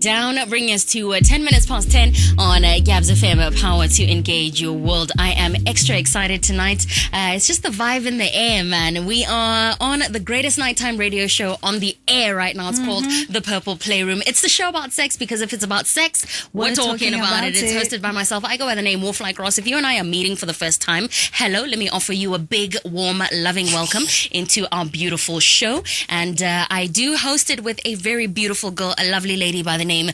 down, bringing us to 10 minutes past 10 on Gabs FM, Power to Engage Your World. I am extra excited tonight. It's just the vibe in the air, man. We are on the greatest nighttime radio show on the air right now. It's called the Purple Playroom. It's the show about sex because if it's about sex, we're talking about it. It's hosted by myself. I go by the name WolfLikeRoss. If you and I are meeting for the first time, hello, let me offer you a big, warm, loving welcome into our beautiful show. And I do host it with a very beautiful girl, a lovely lady by the name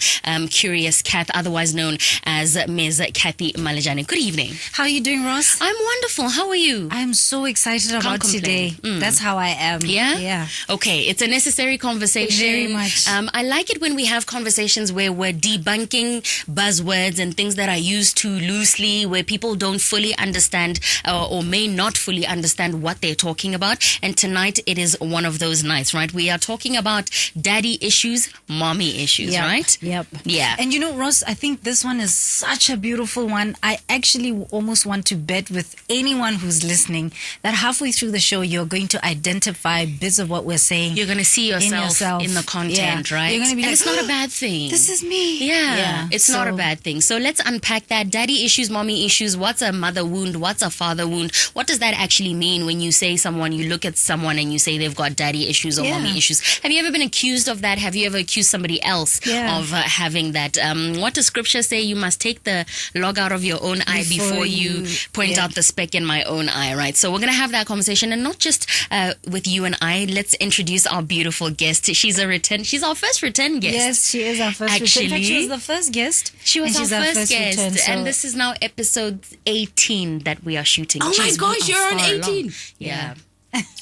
Curious Kath, otherwise known as Ms. Cathy Malejane. Good evening. How are you doing, Ross? I'm wonderful. How are you? I'm so excited about today. That's how I am. Yeah? Yeah. Okay, it's a necessary conversation. Very much. I like it when we have conversations where we're debunking buzzwords and things that are used too loosely, where people don't fully understand or may not fully understand what they're talking about. And tonight it is one of those nights, right? We are talking about daddy issues, mommy issues, right? Yep. Yeah. And you know, Ross, I think this one is such a beautiful one. I actually almost want to bet with anyone who's listening that halfway through the show, you're going to identify bits of what we're saying. You're going to see yourself in the content, right? You're going to be and like, it's not a bad thing. This is me. Yeah, it's not a bad thing. So let's unpack that. Daddy issues, mommy issues. What's a mother wound? What's a father wound? What does that actually mean when you say someone, you look at someone and you say they've got daddy issues or mommy issues? Have you ever been accused of that? Have you ever accused somebody else of having that? What does scripture say? You must take the log out of your own eye before you point out the speck in my own eye, right? So we're going to have that conversation, and not just with you and I. Let's introduce our beautiful guest. She's our first return guest. Yes, she is our first return. In fact, she was the first guest. She was our first guest. Return, so. And this is now episode 18 that we are shooting. Oh my gosh, you're on 18. Yeah.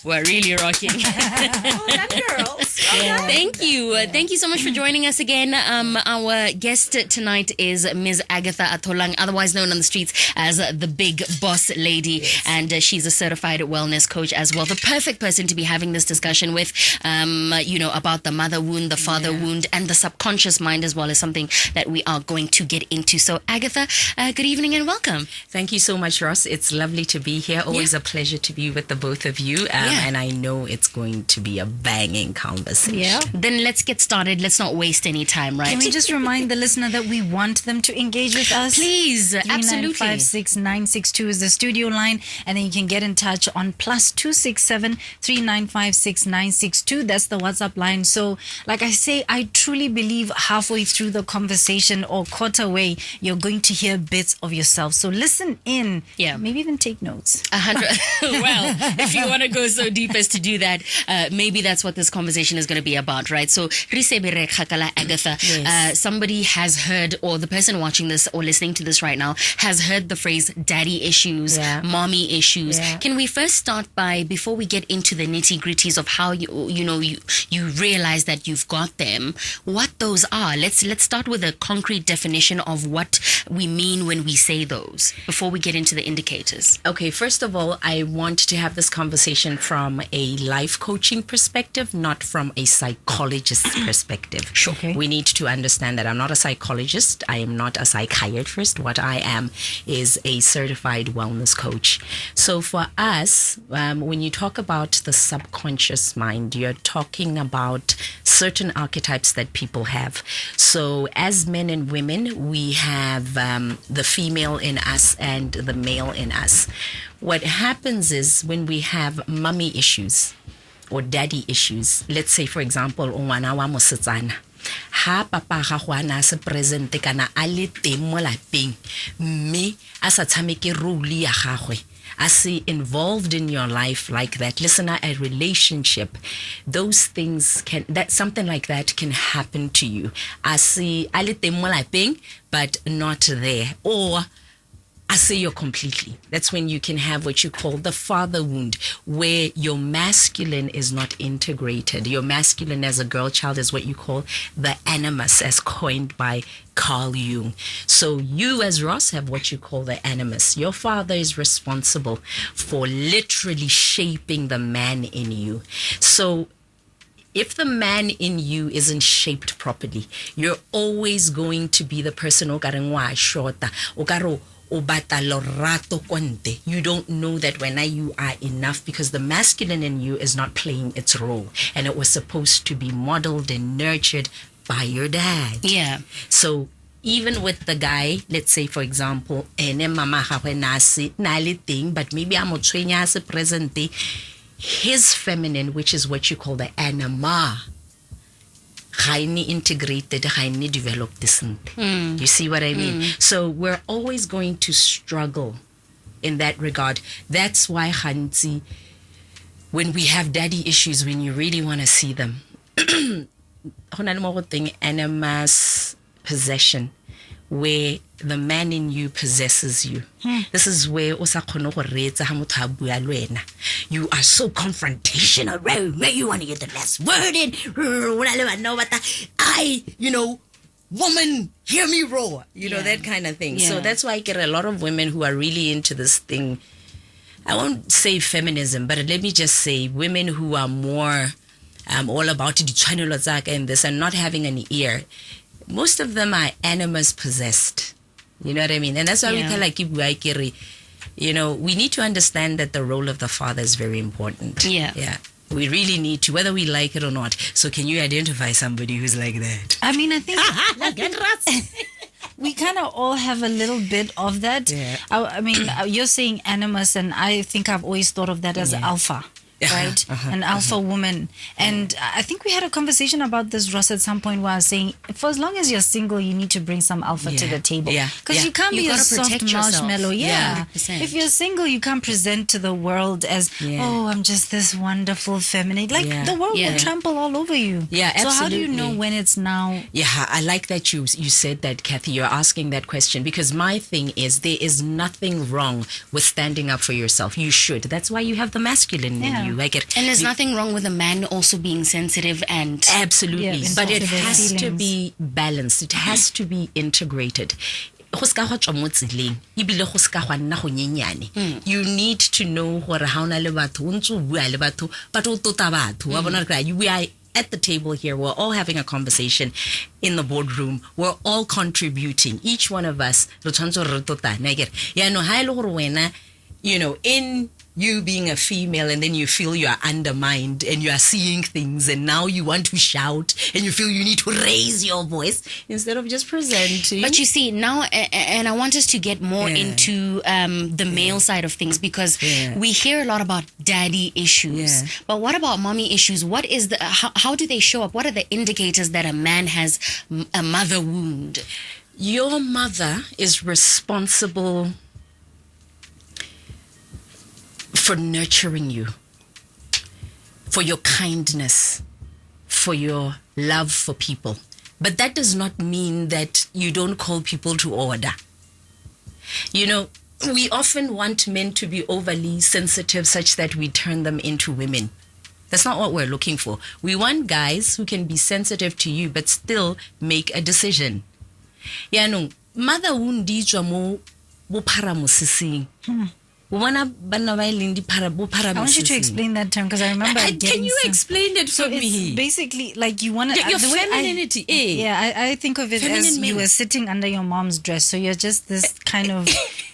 We're really rocking. Girls. Thank you. Thank you so much for joining us again. Our guest tonight is Ms. Agatha Atlholang, otherwise known on the streets as the Big Boss Lady. Yes. And she's a certified wellness coach as well. The perfect person to be having this discussion with, about the mother wound, the father wound, and the subconscious mind as well is something that we are going to get into. So, Agatha, good evening and welcome. Thank you so much, Ross. It's lovely to be here. Always a pleasure to be with the both of you. And I know it's going to be a banging conversation. Yeah. Then let's get started. Let's not waste any time, right? Can we just remind the listener that we want them to engage with us? Please, absolutely. 3956962 is the studio line, and then you can get in touch on +267 3956962. That's the WhatsApp line. So, like I say, I truly believe halfway through the conversation or quarter way, you're going to hear bits of yourself. So listen in. Yeah. Maybe even take notes. 100. Well, if you want to go so deep as to do that, maybe that's what this conversation is going to be about, right? So, Agatha, somebody has heard, or the person watching this or listening to this right now has heard the phrase daddy issues, mommy issues. Can we first start by, before we get into the nitty gritties of how you realize that you've got them, what those are? Let's start with a concrete definition of what we mean when we say those before we get into the indicators. Okay, first of all, I want to have this conversation from a life coaching perspective, not from a psychologist's perspective. Sure. Okay. We need to understand that I'm not a psychologist. I am not a psychiatrist. What I am is a certified wellness coach. So for us, when you talk about the subconscious mind, you're talking about certain archetypes that people have. So as men and women, we have the female in us and the male in us. What happens is when we have mommy issues or daddy issues, let's say, for example, ngwana wa mosetsana, ha papa ga go ana se present kana a le teng mo lapeng mme a sa tshameke role ya gagwe, as involved in your life like that, listener, a relationship, those things something like that can happen to you. As a le teng mo lapeng but not there, or I say you're completely. That's when you can have what you call the father wound, where your masculine is not integrated. Your masculine as a girl child is what you call the animus, as coined by Carl Jung. So you as Ross have what you call the animus. Your father is responsible for literally shaping the man in you. So if the man in you isn't shaped properly, you're always going to be the person o ka reng wa shota, o ka re o bata lorato konte. You don't know that when you are enough, because the masculine in you is not playing its role, and it was supposed to be modeled and nurtured by your dad. Yeah. So even with the guy, let's say for example, ene mama gagwe na le teng, but maybe I'm tshwenya se present day, his feminine, which is what you call the anima, highly integrated, highly developed decent. You see what I mean? So we're always going to struggle in that regard. That's why Hansi, when we have daddy issues, when you really want to see them, animus possession, where the man in you possesses you. This is where you are so confrontational. You want to get the last word in. Woman, hear me roar. That kind of thing. So that's why I get a lot of women who are really into this thing. I won't say feminism, but let me just say women who are more all about it and this and not having an ear. Most of them are animus possessed. You know what I mean? And that's why we tell like we need to understand that the role of the father is very important. Yeah. We really need to, whether we like it or not. So can you identify somebody who's like that? I mean, I think we kind of all have a little bit of that. Yeah. I mean, you're saying animus, and I think I've always thought of that as alpha. Right? An alpha woman. And I think we had a conversation about this, Ross, at some point where I was saying, for as long as you're single, you need to bring some alpha to the table. Because you can't be a soft marshmallow. If you're single, you can't present to the world as, oh, I'm just this wonderful feminine. Like, the world will trample all over you. Yeah, absolutely. So how do you know when it's now? Yeah, I like that you said that, Cathy. You're asking that question because my thing is there is nothing wrong with standing up for yourself. You should. That's why you have the masculine in you. Like it, and there's nothing wrong with a man also being sensitive and absolutely, but it has to be balanced. It has to be integrated. You need to know we are at the table here. We're all having a conversation in the boardroom. We're all contributing. Each one of us, in you being a female, and then you feel you are undermined and you are seeing things, and now you want to shout and you feel you need to raise your voice instead of just presenting. But you see now, and I want us to get more into the male side of things, because we hear a lot about daddy issues. But what about mommy issues? What is how do they show up? What are the indicators that a man has a mother wound? Your mother is responsible for nurturing you, for your kindness, for your love for people. But that does not mean that you don't call people to order. We often want men to be overly sensitive such that we turn them into women. That's not what we're looking for. We want guys who can be sensitive to you but still make a decision. Mother wundi mo bophara mosising. I want you to explain that term, because I remember can you explain it for me? It's basically like you want to your femininity. I think of it as you were sitting under your mom's dress, so you're just this kind of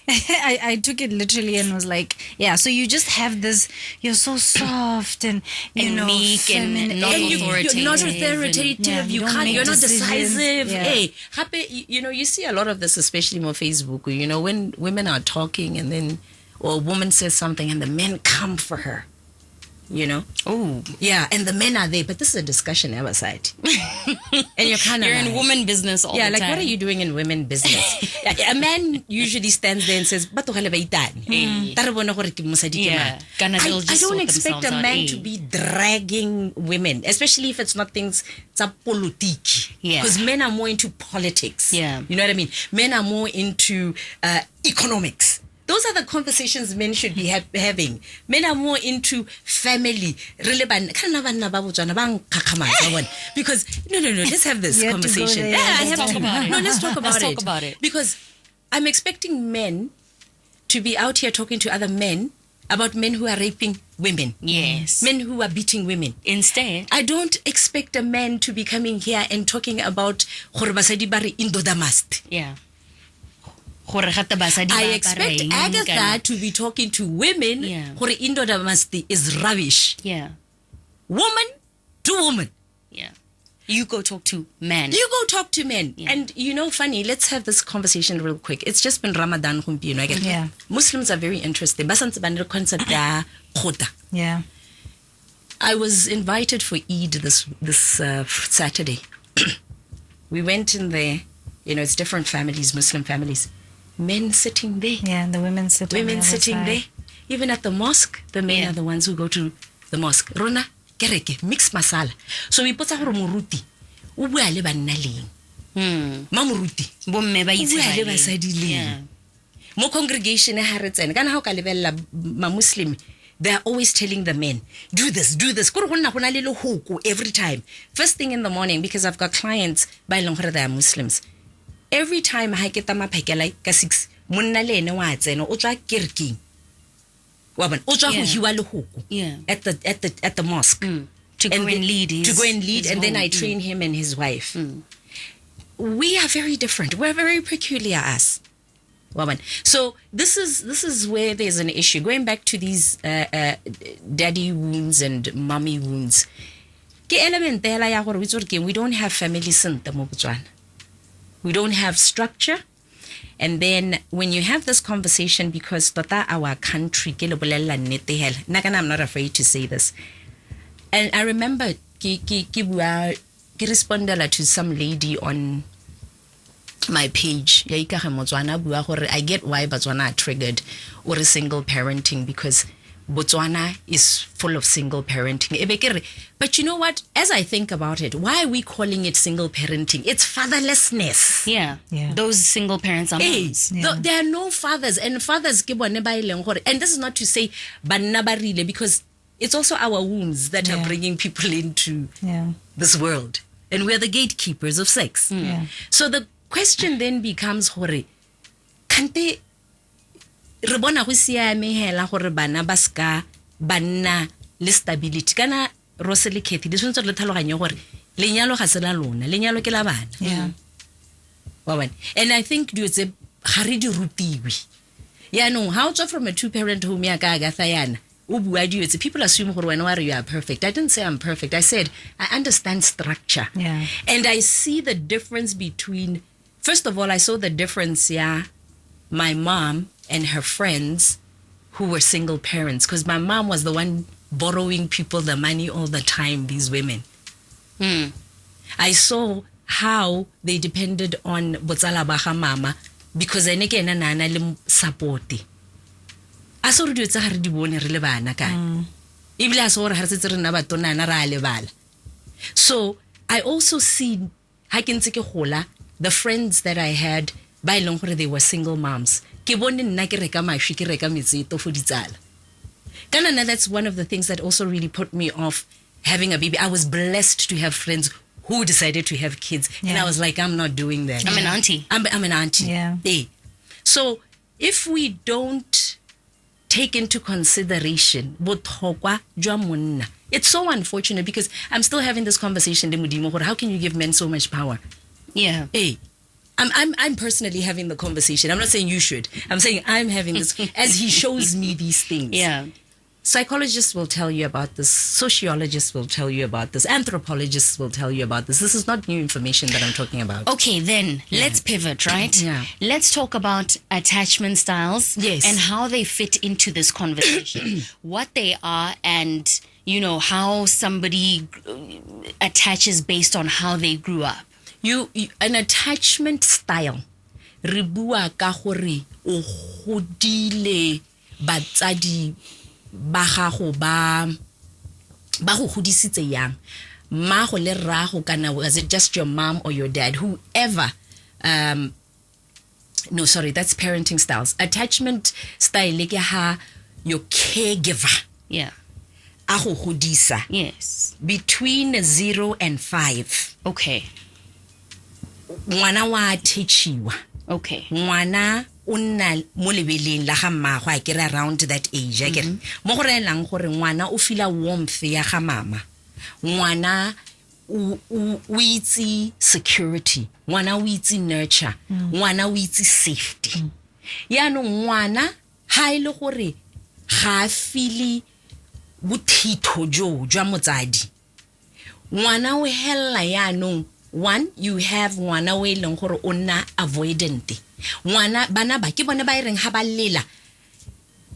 I took it literally and was like, so you just have this, you're so soft and meek and not authoritative. You're not authoritative. You're not decisive. You see a lot of this, especially on Facebook, when women are talking and then, or a woman says something and the men come for her, Oh, yeah, and the men are there, but this is a discussion outside. And you're in women business all the time. Yeah, like what are you doing in women business? A man usually stands there and says, I don't expect a man to be dragging women, especially if it's not things politique. Because men are more into politics. Yeah. You know what I mean? Men are more into economics. Those are the conversations men should be having. Men are more into family. Because, no, let's have this conversation. Let's talk about it. Because I'm expecting men to be out here talking to other men about men who are raping women. Yes. Men who are beating women. Instead, I don't expect a man to be coming here and talking about Indodamast. Yeah. I expect Agatha to be talking to women. Hore Indodamasti is rubbish. Yeah. Woman to woman. Yeah. You go talk to men. You go talk to men. And funny, let's have this conversation real quick. It's just been Ramadan again. Yeah. Muslims are very interested. Concept Yeah. I was invited for Eid this Saturday. We went in there, it's different families, Muslim families. Men sitting there. Yeah, and the women sitting Women sitting there. Even at the mosque, the men are the ones who go to the mosque. Rona, kereke, mix masala. So we put our muruti. Ubu ale banna leng. Mamuruti. Bomme ba itse Ubu ba ale leng. basadi leng. Mo congregation e haretsen. Kana ha ka lebella ma Muslim, they are always telling the men, do this. Kore go nna go na le lehoko every time. First thing in the morning, because I've got clients ba ileng gore they are Muslims. Every time ha ke tama phekela ka 6, monna le ene wa tsena o tswa kerekeng. Wa bona o tswa go hiwa lehoko. Yeah. At the mosque. To go and lead and then I train him and his wife. We are very different. We're very peculiar us. Woman. So this is where there's an issue. Going back to these daddy wounds and mommy wounds. Ke element tela ya gore we don't have family sente mo Botswana. We don't have structure. And then when you have this conversation, because tota our country ke le bolella nnete hela. Nna I'm not afraid to say this. And I remember ke responded to some lady on my page. I get why Botswana are triggered or a single parenting, because Botswana is full of single parenting. But you know what? As I think about it, why are we calling it single parenting? It's fatherlessness. Yeah. Those single parents are moms. There are no fathers, and fathers and this is not to say banna ba rile, because it's also our wombs that are bringing people into this world, and we're the gatekeepers of sex. So the question then becomes hore kante re bona go siame hela gore bana ba ska banna le stability kana Rosely Cathy this one's le tlhaloganya gore lenyalo ga se la lona, lenyalo ke la bana. And I think do it's a ga re di rutiwi no how to from a two-parent home ya ka Agatha yana o bua di it's people assume gore wena you are perfect. I didn't say I'm perfect. I said I understand structure. And I see the difference between, first of all, I saw the difference, my mom and her friends who were single parents, because my mom was the one borrowing people the money all the time, these women. I saw how they depended on botsala ba ga mama, because I neke na nana le supporti. A so re di tsa ga re di bone re le bana ka. Ibile a so re ha re setse re nna batona na ra lebala. So I also see ha ke ntse ke gola the friends that I had ba ileng gore they were single moms. Ke bone nna ke reka mashi ke reka metseto for ditsala. Kana that's one of the things that also really put me off having a baby. I was blessed to have friends who decided to have kids, and I was like, I'm not doing that. I'm an auntie. I'm an auntie. So if we don't take into consideration bothokwa jwa monna, it's so unfortunate, because I'm still having this conversation. How can you give men so much power? I'm personally having the conversation. I'm not saying you should. I'm saying I'm having this as he shows me these things. Psychologists will tell you about this. Sociologists will tell you about this. Anthropologists will tell you about this. This is not new information that I'm talking about. Okay, then let's pivot, right? Let's talk about attachment styles and how they fit into this conversation. What they are, and how somebody attaches based on how they grew up. An attachment style re bua ka gore o godile batsadi ba gago ba go godisitse yang, ma go le rrago kana was it just your mom or your dad, whoever. No, sorry, that's parenting styles. Attachment style le ke ha your caregiver a go godisa between 0 and 5. Okay. Ngwana wa techiwa. Okay. Ngwana o nna mo lebeleng la ga mmagwe a kere around that age. I get mo go relang gore ngwana o feel warmth ya ga mama. Ngwana o itse security. Ngwana o itse nurture. Ngwana o itse safety. No ngwana ha ile gore ga feel bothitho jo jwa motsadi. ngwana o hella yaanong. One, you have ngwana o eleng gore o nna avoidant. Ngwana bana ba ke bone ba ireng ha ba lela.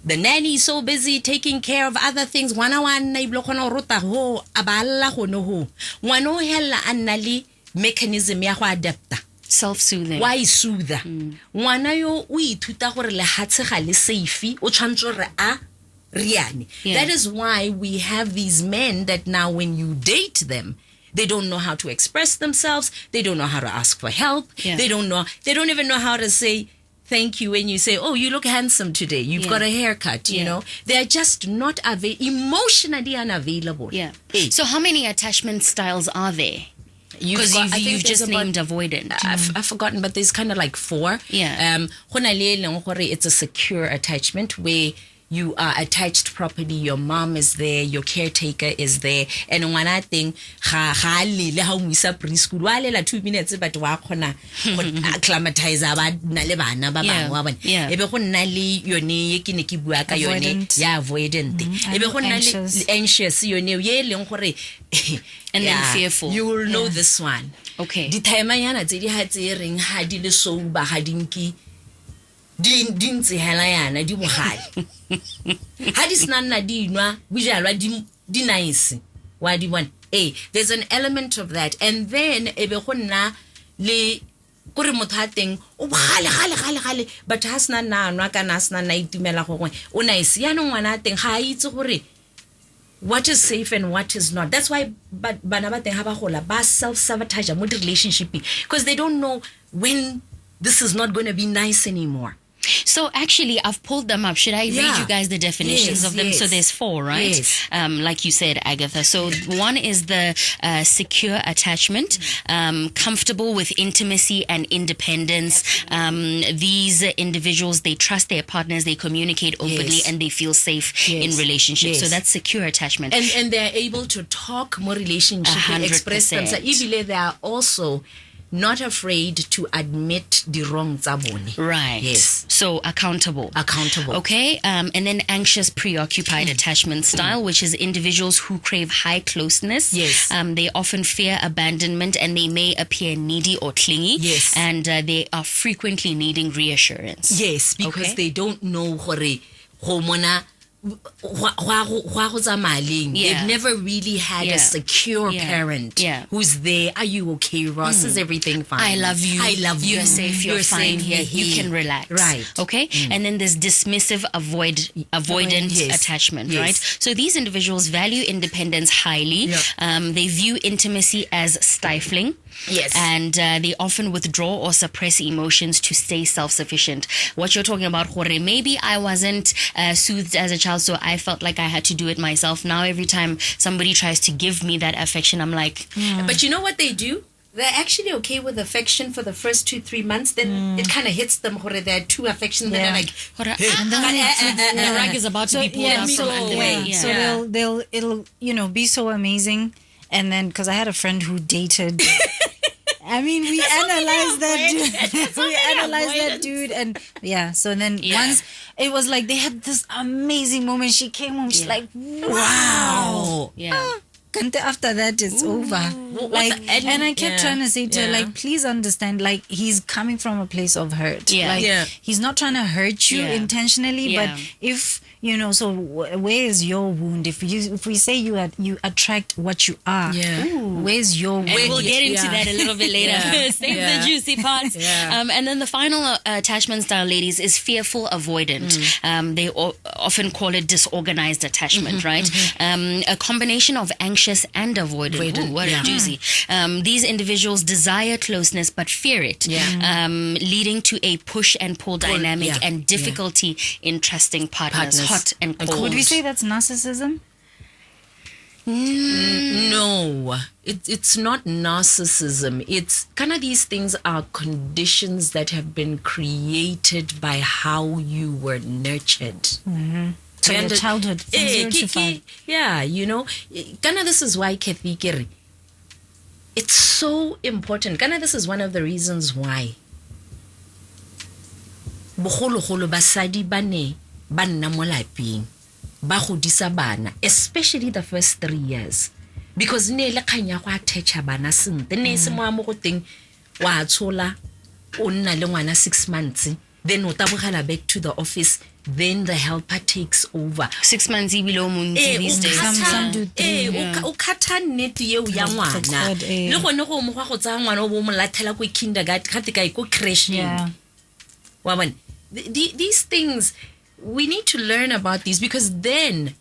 The nanny is so busy taking care of other things. Ngwana wa nna iblo khona o rota ho aballa go no ho. Ngwana o hella a nna le mechanism ya go adapta. Self-soothing. Why soother? Ngwana yo o ithuta gore le hatshega le safe o tshwantse re a riane. That is why we have these men that now when you date them, they don't know how to express themselves. They don't know how to ask for help. They don't even know how to say thank you when you say, oh, you look handsome today. You've got a haircut, you know. They're just not emotionally unavailable. So how many attachment styles are there? Because you've just named avoidant. I've forgotten, but there's kind of like 4. It's a secure attachment where you are attached properly. Your mom is there, your caretaker is there, and one thing, ha preschool, wa lela 2 minutes, but wa khona acclimatize ba na le bana ba bangwe wa bona. Ebe go nna le yone ke ne ke bua ka yone ya avoidant. Ebe go nna le anxious yone ye leng gore and then fearful. You will know this one. Okay. Di time yana tse di ha tse reng ha di le so ba ha dinki dintse hela yana di mogale ha di snanna di nwa bujalwa di nice wa di bona there's an element of that, and then ebe go nna le kore motho a teng o gale but ha sna na nwa kana sna na itumela go o nice yana ngwana a teng ga itse gore what is safe and what is not. That's why bana ba teng ha ba gola ba self-sabotage mo relationship because they don't know when this is not going to be nice anymore. So actually, I've pulled them up. Should I read you guys the definitions of them? So there's 4, right? Like you said, Agatha. So one is the secure attachment, comfortable with intimacy and independence. These individuals, they trust their partners, they communicate openly, and they feel safe in relationships. So that's secure attachment. And they're able to talk more relationship, 100%. Express themselves. Even they are also not afraid to admit the wrong zaboni. Right. Yes. So accountable. Okay. And then anxious, preoccupied attachment style, which is individuals who crave high closeness. Yes. They often fear abandonment and they may appear needy or clingy. Yes. And they are frequently needing reassurance. Yes, because they don't know hormona. They've never really had a secure parent who's there. Are you okay, Ross? Is everything fine? I love you. You're safe. You're fine here. You can relax. Right. Okay. And then there's dismissive, avoidant attachment. Right. So these individuals value independence highly. They view intimacy as stifling. Yes. And they often withdraw or suppress emotions to stay self-sufficient. What you're talking about, Jorge, maybe I wasn't soothed as a child, so I felt like I had to do it myself. Now every time somebody tries to give me that affection, I'm like... But you know what they do? They're actually okay with affection for the first 2-3 months. Then it kind of hits them. They're too affectionate. They're like, the rug is about to be pulled up from underway. So it'll be so amazing. And then, because I had a friend who dated... I mean, we analyzed that dude. And so then once it was like they had this amazing moment. She came home, she's like, wow. After that, it's over. And I kept trying to say to her, like, please understand, like, he's coming from a place of hurt. He's not trying to hurt you intentionally, but if... so where is your wound? If we say you attract what you are, where's your wound? And we'll get into that a little bit later. Save the juicy parts. And then the final attachment style, ladies, is fearful avoidant. They often call it disorganized attachment, right? A combination of anxious and avoidant. Ooh, what a doozy. These individuals desire closeness but fear it, leading to a push and pull dynamic and difficulty in trusting partners. Hot and cold. Would we say that's narcissism? No, it's not narcissism. It's kind of these things are conditions that have been created by how you were nurtured. So your childhood, from 0 to 5. Kind of this is why Cathy Kere, it's so important. Kind of this is one of the reasons why bogologolo basadi ba ne ba nna mo lapeng ba godisa bana, especially the first 3 years. because ne le khanya go attach bana sente ne se mo amo go teng wa tshola o nna le ngwana 6 months then o tabogela back to the office then the helper takes over 6 months below montsi these days some do o khatha nnete eo ya ngwana le gone go mo go tsa ngwana o bo mo lathela go kindergarten ga tika go crashing wa bona these things we need to learn about these, because then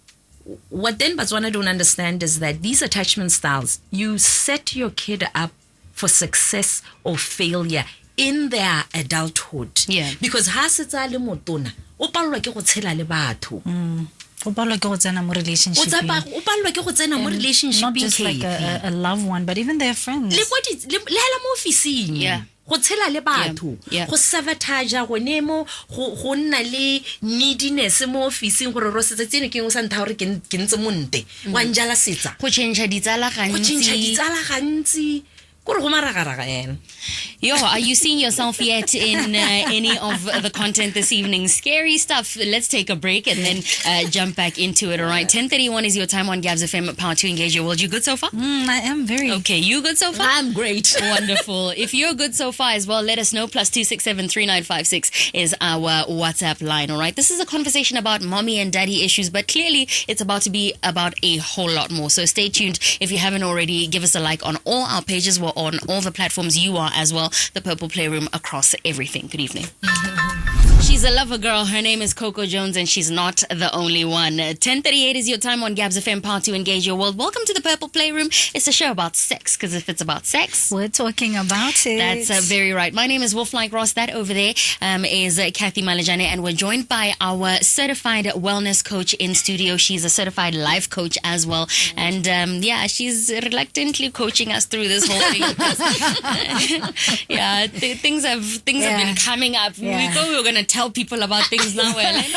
what then Botswana don't understand is that these attachment styles, you set your kid up for success or failure in their adulthood. Yeah. Because ha se tsa le motona o palwa ke go tshela le batho. O palwa ke go tsena mo relationship. O palwa ke go tsena mo relationship, not just like a loved one, but even their friends. Le hela mo officing. Yeah. Go tshela le batho, go sabotage go nemo go nna le neediness mo officing gore ro setsa tsene ke go sa ntha gore ke ntse monte wa njala setsa go change ditsala gantsi Yo, are you seeing yourself yet in any of the content this evening? Scary stuff. Let's take a break and then jump back into it. All right, 10:31 is your time on Gabs FM. Power to engage your world. You good so far? I am very okay. You good so far? I'm great. Wonderful. If you're good so far as well, let us know. +267 3956 is our WhatsApp line. All right. This is a conversation about mommy and daddy issues, but clearly it's about to be about a whole lot more. So stay tuned. If you haven't already, give us a like on all our pages. We're on all the platforms. You are as well. The Purple Playroom across everything. Good evening. She's a lover girl. Her name is Coco Jones, and she's not the only one. 10:38 is your time on Gabs FM. Power to engage your world. Welcome to the Purple Playroom. It's a show about sex, because if it's about sex, we're talking about it. That's very right. My name is WolfLikeRoss. That over there is Cathy Malejane, and we're joined by our certified wellness coach in studio. She's a certified life coach as well, and she's reluctantly coaching us through this whole thing. Things have been coming up. Yeah. We thought we were gonna tell people about things now. We're like,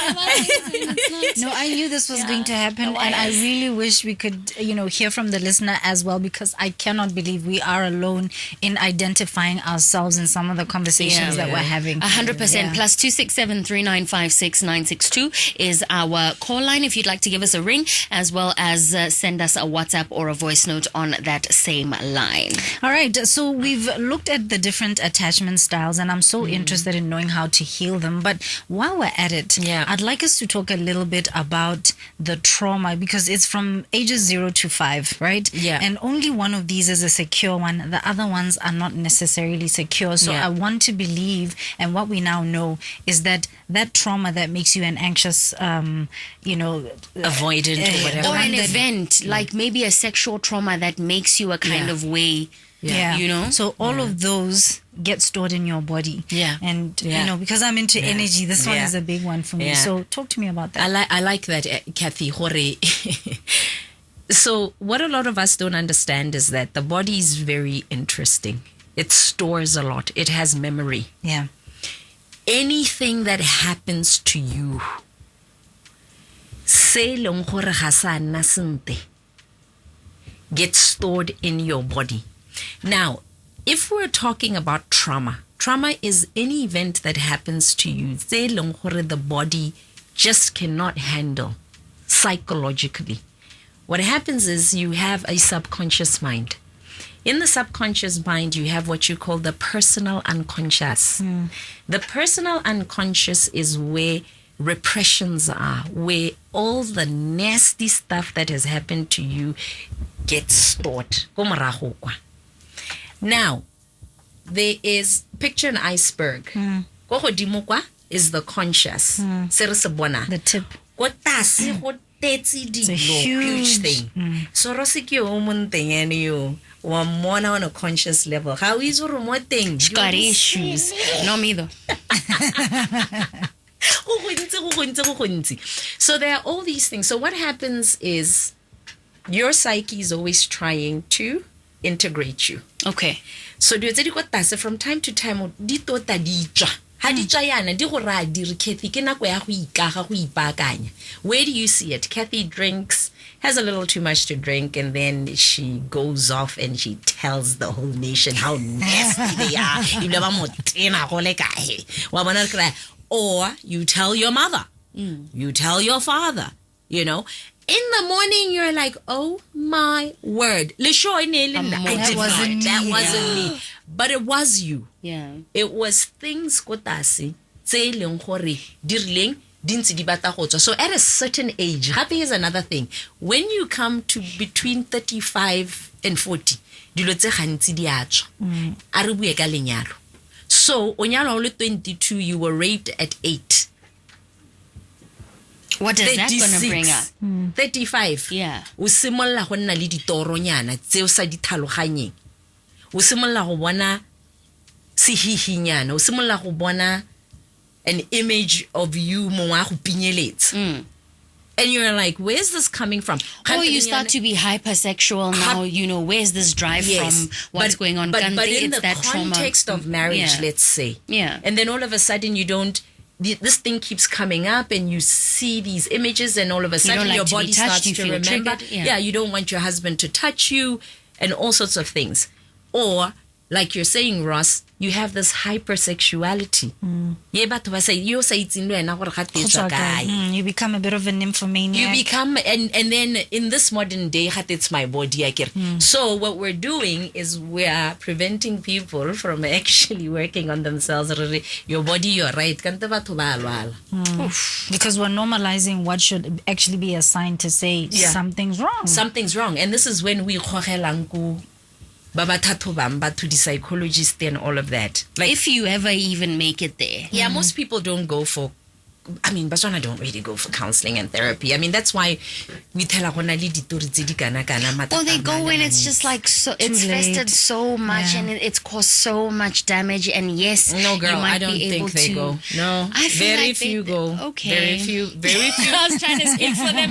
no, I knew this was going to happen, and I really wish we could, hear from the listener as well, because I cannot believe we are alone in identifying ourselves in some of the conversations that we're having. 100%. +267 3956 962 is our call line if you'd like to give us a ring, as well as send us a WhatsApp or a voice note on that same line. All right, so we've looked at the different attachment styles, and I'm so interested in knowing how to heal them. But while we're at it, I'd like us to talk a little bit about the trauma, because it's from ages 0 to 5, right? Yeah. And only one of these is a secure one. The other ones are not necessarily secure. So I want to believe, and what we now know is that trauma that makes you an anxious, avoidant or whatever. Or an event, like maybe a sexual trauma that makes you a kind of way. So all of those get stored in your body. And because I'm into energy, this one is a big one for me. So talk to me about that. I like that, Cathy. So what a lot of us don't understand is that the body is very interesting. It stores a lot. It has memory. Anything that happens to you, se leng gore ga sa nna sente, gets stored in your body. Now, if we're talking about trauma is any event that happens to you, the body just cannot handle psychologically. What happens is you have a subconscious mind. In the subconscious mind, you have what you call the personal unconscious. The personal unconscious is where repressions are, where all the nasty stuff that has happened to you gets stored. Now, there is, picture an iceberg. Ko godimo kwa is the conscious. The tip. It's a huge thing. So Rosiki omunting and you one on a conscious level. How is your remote thing? Got issues. No me though. So there are all these things. So what happens is your psyche is always trying to integrate you. Okay. So do you from time to time di tota di tswa. Ha di tswa yana di go ra di re Cathy ke nako ya go ikaga go ipakanya. Where do you see it? Cathy drinks, has a little too much to drink, and then she goes off and she tells the whole nation how nasty they are. Or you tell your mother, you tell your father, in the morning you're like, oh my word. That wasn't me. But it was you. Yeah. It was things kotase tse leng gore di rileng di ntse di batla go tswa. So at a certain age, happy is another thing. When you come to between 35 and 40, dilo tse gantsi di a tswa. A re bue ka lenyalo. So o nyalo o le 22, you were raped at 8. What is that going to bring up? 35. Yeah. O simolla go nna le ditoronyana tse o sa di tlhaloganyeng. O simolla go bona sehihinyana, o simolla go bona an image of you mongwa go pinyeletsa. And you're like, where's this coming from? Or you start to be hypersexual now, you know, where's this drive from? What's going on? But in it's the that context trauma. of marriage, Yeah. let's say. Yeah. And then all of a sudden this thing keeps coming up and you see these images and all of a sudden don't like your to be body touched, starts you to feel remember. triggered. Yeah. You don't want your husband to touch you and all sorts of things. Or, like you're saying, Ross, you have this hypersexuality. You become a bit of a nymphomaniac. You become, and then in this modern day, it's my body. So what we're doing is we are preventing people from actually working on themselves. Your body, you're right. Because we're normalizing what should actually be a sign to say something's wrong. Something's wrong. And this is when we to the psychologist and all of that. Like, if you ever even make it there. Yeah, most people don't go for, Baswana don't really go for counseling and therapy. I mean, that's why we tell Or they go when it's just like, so it's festered so much and it's caused so much damage. And yes, no, girl, you might I don't be able think they to, go. No, I feel very like few go. Okay. Very few. I was trying to speak for them.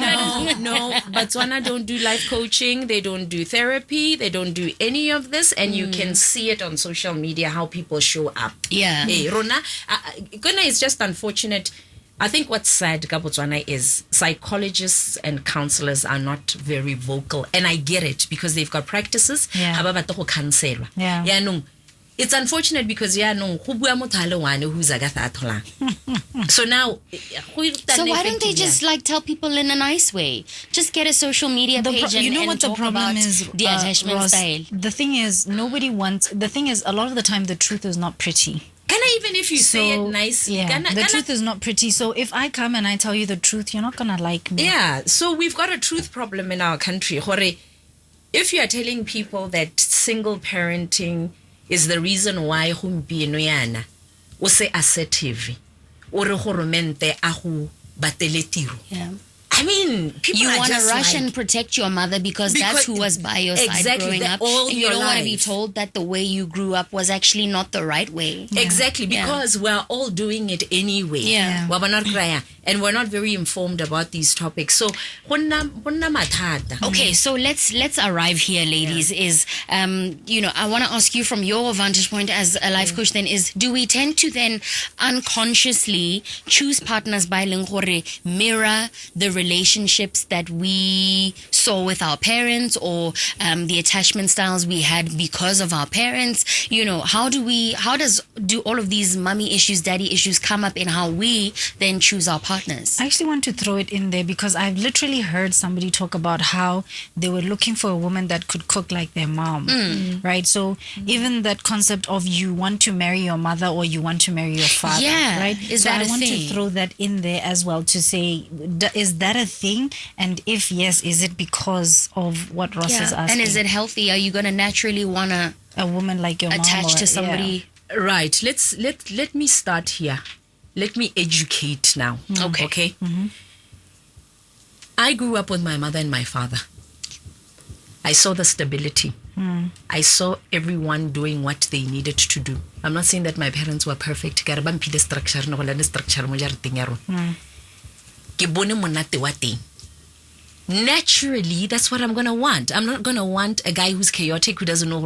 No, Botswana don't do life coaching. They don't do therapy. They don't do any of this. And you can see it on social media, how people show up. Yeah. Hey, Rona, it's just unfortunate. I think what's sad, Botswana, is psychologists and counselors are not very vocal. And I get it because they've got practices. Yeah. It's unfortunate because who's Agatha Atlholang. So now, so why don't they just like tell people in a nice way? Just get a social media page you know and what the talk problem about is, the attachment Ross, style. the thing is, a lot of the time the truth is not pretty. Even if you say it nice, the truth is not pretty. So if I come and I tell you the truth, you're not gonna like me. Yeah, so we've got a truth problem in our country. If you are telling people that single parenting is the reason why humpienoyana o se assertive o re gore mente a go batele tiro. Yeah. I mean, people you want to rush like, and protect your mother because that's who was by your side growing up. And you don't want to be told that the way you grew up was actually not the right way. Yeah. Exactly, because we're all doing it anyway. Yeah. And we're not very informed about these topics. So, okay, so let's arrive here, ladies. Is I want to ask you from your vantage point as a life coach. Then do we tend to then unconsciously choose partners by lengore mirror the relationships that we saw with our parents or the attachment styles we had because of our parents? How does all of these mommy issues, daddy issues come up in how we then choose our partners? I actually want to throw it in there because I've literally heard somebody talk about how they were looking for a woman that could cook like their mom, right? So even that concept of you want to marry your mother or you want to marry your father, right? I want to throw that in there as well to say, is that a thing? And if yes, is it because of what Ross is asking? And is it healthy? Are you going to naturally want a woman like your mom attached to somebody? Yeah. Right. Let me start here. Let me educate now. Okay. Mm-hmm. I grew up with my mother and my father. I saw the stability. I saw everyone doing what they needed to do. I'm not saying that my parents were perfect. Naturally, that's what I'm going to want. I'm not going to want a guy who's chaotic, who doesn't know.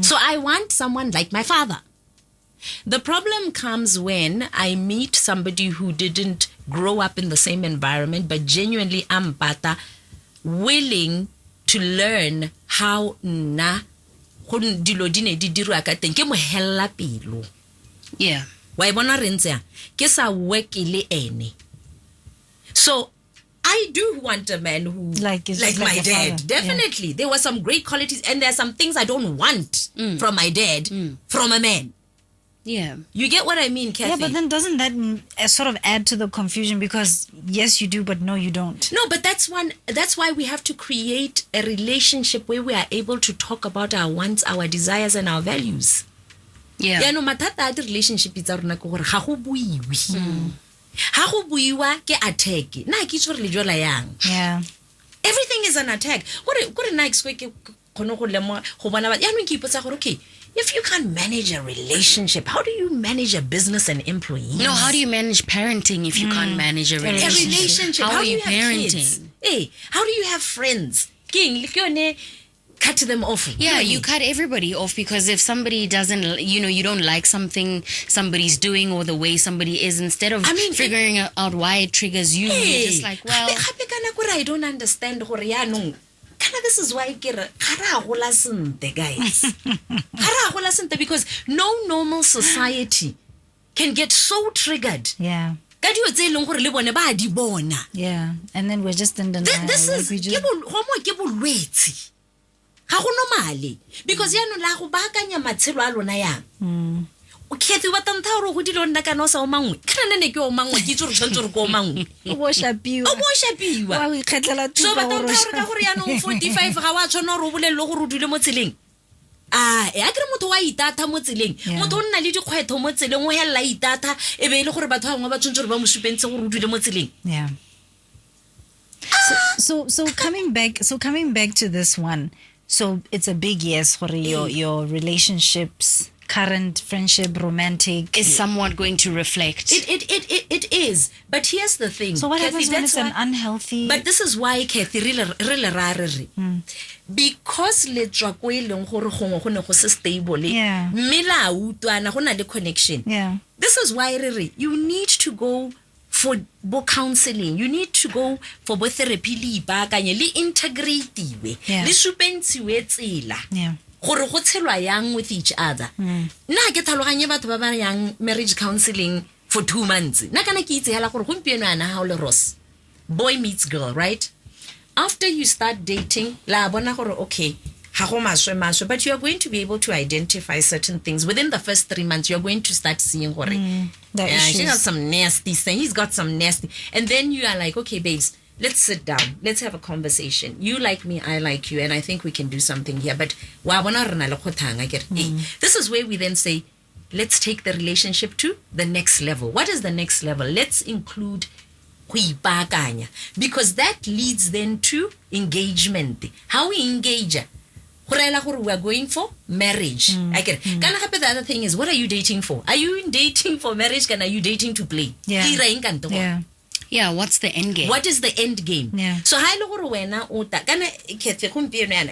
So I want someone like my father. The problem comes when I meet somebody who didn't grow up in the same environment, but genuinely ambata, willing to learn how yeah. So I do want a man who like my a dad. father. Definitely. Yeah. There were some great qualities, and there are some things I don't want from my dad, from a man. Yeah. You get what I mean, Cathy? Yeah, but then doesn't that sort of add to the confusion, because yes, you do, but no, you don't. No, but that's why we have to create a relationship where we are able to talk about our wants, our desires, and our values. Yeah. Yeah, no mathata a di-relationship tsa rona ke gore ga go buiwe. Ha go buiwa ke attack. Na ke itse re le jola yang. Yeah. Everything is an attack. Gore na expect ke kono go lemo go bona ba ya no ke ipotsa gore okay, if you can't manage a relationship, how do you manage a business and employees? No, how do you manage parenting if you can't manage a relationship? How How are do you you have parenting? kids? Hey, how do you have friends? King, cut them off. Yeah, you cut everybody off, because if somebody doesn't, you don't like something somebody's doing or the way somebody is, instead of figuring out why it triggers you, you're just like, well, I don't understand. This is why guys. Because no normal society can get so triggered. Yeah. Yeah. And then we're just in denial. This like is we just, ga go normally, because ya no la go baakanya matshelo a lona yang. Cathy wa tanta gore go dilo nna kana o sa o mangwe kana ne ke o mangwe ke itse re tshwantse re go o mangwe o bo shapiwa wa o ikgetlela so ba tupa tanta gore ka gore ya no 45 ga wa tshwana gore o bolele gore o dule mo tseleng a kere motho wa itata mo tseleng motho o nna le dikgwetho mo tseleng o hella itata e be ile gore batho ba bangwe ba tshwantse re ba mo supentse gore o dule mo tseleng. Yeah. So coming back to this one, so it's a big yes for your relationships, current friendship, romantic, is somewhat going to reflect. It is, but here's the thing. So what Cathy, happens when it's an unhealthy? But this is why, Cathy, really, because le tswa ko eleng gore gongwe go ne go se stable, mme la utlwana go na le connection. Yeah. This is why you need to go for book counseling, you need to go for both therapy, le integrate le supentsiwe tsela gore go tshelwa yang with each other. Nna ke tlhaloganye batho ba ba yang marriage counseling for 2 months. Nna kana ke itse hela gore gompieno ana ha o le Ross, boy meets girl, right? After you start dating, la bona gore okay, ha go maswe, but you are going to be able to identify certain things within the first 3 months. You are going to start seeing gore she got some nasty thing, he's got some nasty, and then you are like, okay babes, let's sit down, let's have a conversation. You like me, I like you, and I think we can do something here. But this is where we then say, let's take the relationship to the next level. What is the next level? Let's include because that leads then to engagement. How we engage, we are going for marriage. I get it. The other thing is, what are you dating for? Are you dating for marriage? Are you dating to play? Yeah, what's the end game? What is the end game? Yeah. So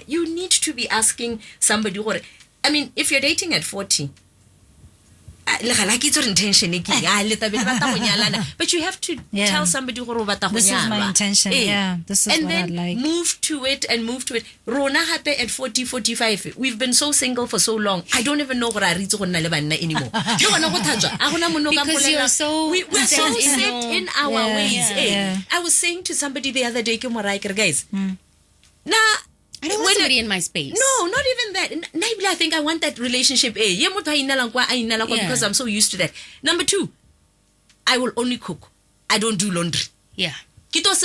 you need to be asking somebody, I mean, if you're dating at 40, but you have to tell somebody this is my intention. This is and what then I'd like. move to it. Rona hape at 40, 45. We've been so single for so long. I don't even know what I read anymore. Because we're so set in our ways. I was saying to somebody the other day, guys, I don't want somebody in my space. No, not even that. Maybe I think I want that relationship. Because I'm so used to that. Number 2, I will only cook. I don't do laundry. Yeah. I was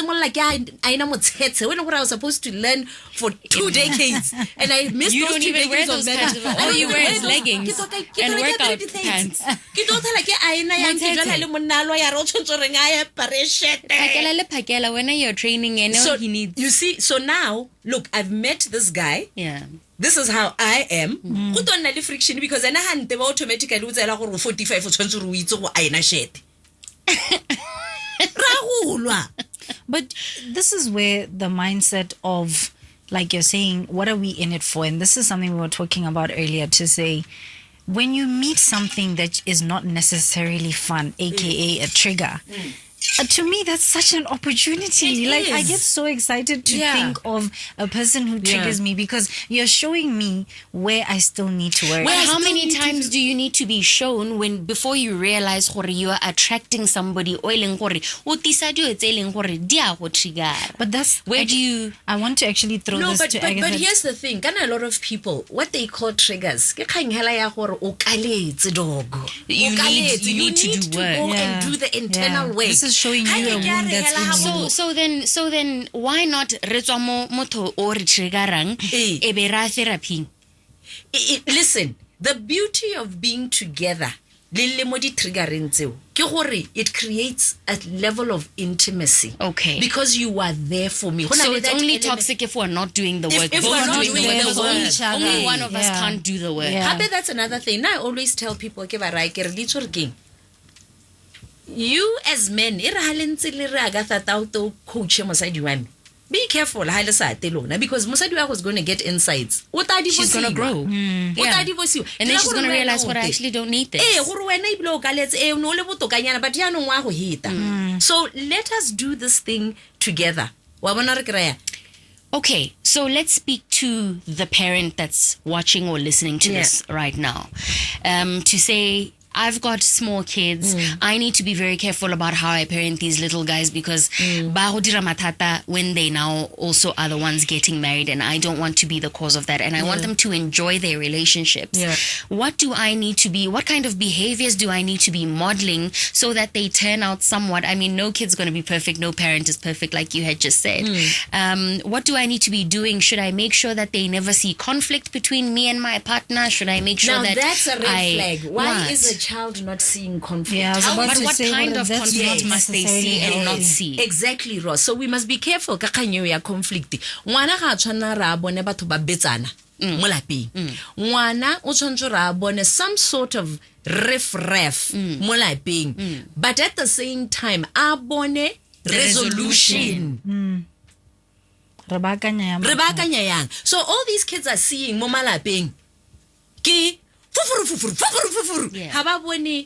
supposed to learn for 2 decades, and I missed you those don't 2 even wear decades those kinds of all you wear is leggings and workout pants. Pakela, when you're training, I know So he needs. you see, so now look, I've met this guy. Yeah. This is how I am. Go don't have friction because I know automatically 45 shirt. But this is where the mindset of, like you're saying, what are we in it for? And this is something we were talking about earlier, to say, when you meet something that is not necessarily fun, aka a trigger, To me, that's such an opportunity. It I is. get so excited to think of a person who triggers me because you're showing me where I still need to work. Well, how many times do you need to be shown before you realize gore you are attracting somebody o e leng gore o tisa dio tse e leng gore di a go trigger? But that's where do you? I want to actually throw No, this but, to but, Agatha. but here's the thing. Can a lot of people, what they call triggers, ke kgang hela ya gore o kaletse dog. You need to do work. Go and do the internal work. This is showing you a wound that's in you. So then why not re tswa mo motho o re triggerang e be ra therapy? Listen, the beauty of being together, le mo di triggering tseo, ke gore it creates a level of intimacy. Okay. Because you are there for me. So it's only toxic if we're not doing the work. If we're not doing the work. Because only one of us can't do the work. Yeah. Happy, that's another thing. Now I always tell people, ke ba ra ke re ditso re keng. You as men, e re halentse le re Agatha tauto coach mosadi wa me. Be careful, ha le sa telona, because mosadi wa was going to get insights. She's going to grow. Yeah. And then she's going to realize what I actually don't need this. Gore wena ibile o kaletse no le botokanyana but ya no wa go hita. So let us do this thing together. Wa bona re kry. Okay, so let's speak to the parent that's watching or listening to this right now. To say, I've got small kids. I need to be very careful about how I parent these little guys because ba go dira mathata when they now also are the ones getting married, and I don't want to be the cause of that. And I want them to enjoy their relationships. Yeah. What kind of behaviors do I need to be modeling so that they turn out somewhat? I mean, no kid's going to be perfect. No parent is perfect, like you had just said. What do I need to be doing? Should I make sure that they never see conflict between me and my partner? Should I make sure that that's a red flag. Why is a child not seeing conflict? Yeah, but what kind of conflict must they see and not see? Exactly, Ross. So we must be careful ka kganyo ya conflict. Ngwana ga tshwana ra bone batho ba betsana mo lapeng. Ngwana o tshwanetse ra bone some sort of ref mo lapeng. But at the same time a bone resolution. Re baakanya yang. So all these kids are seeing mo malapeng ke fufuru. Ha ba bone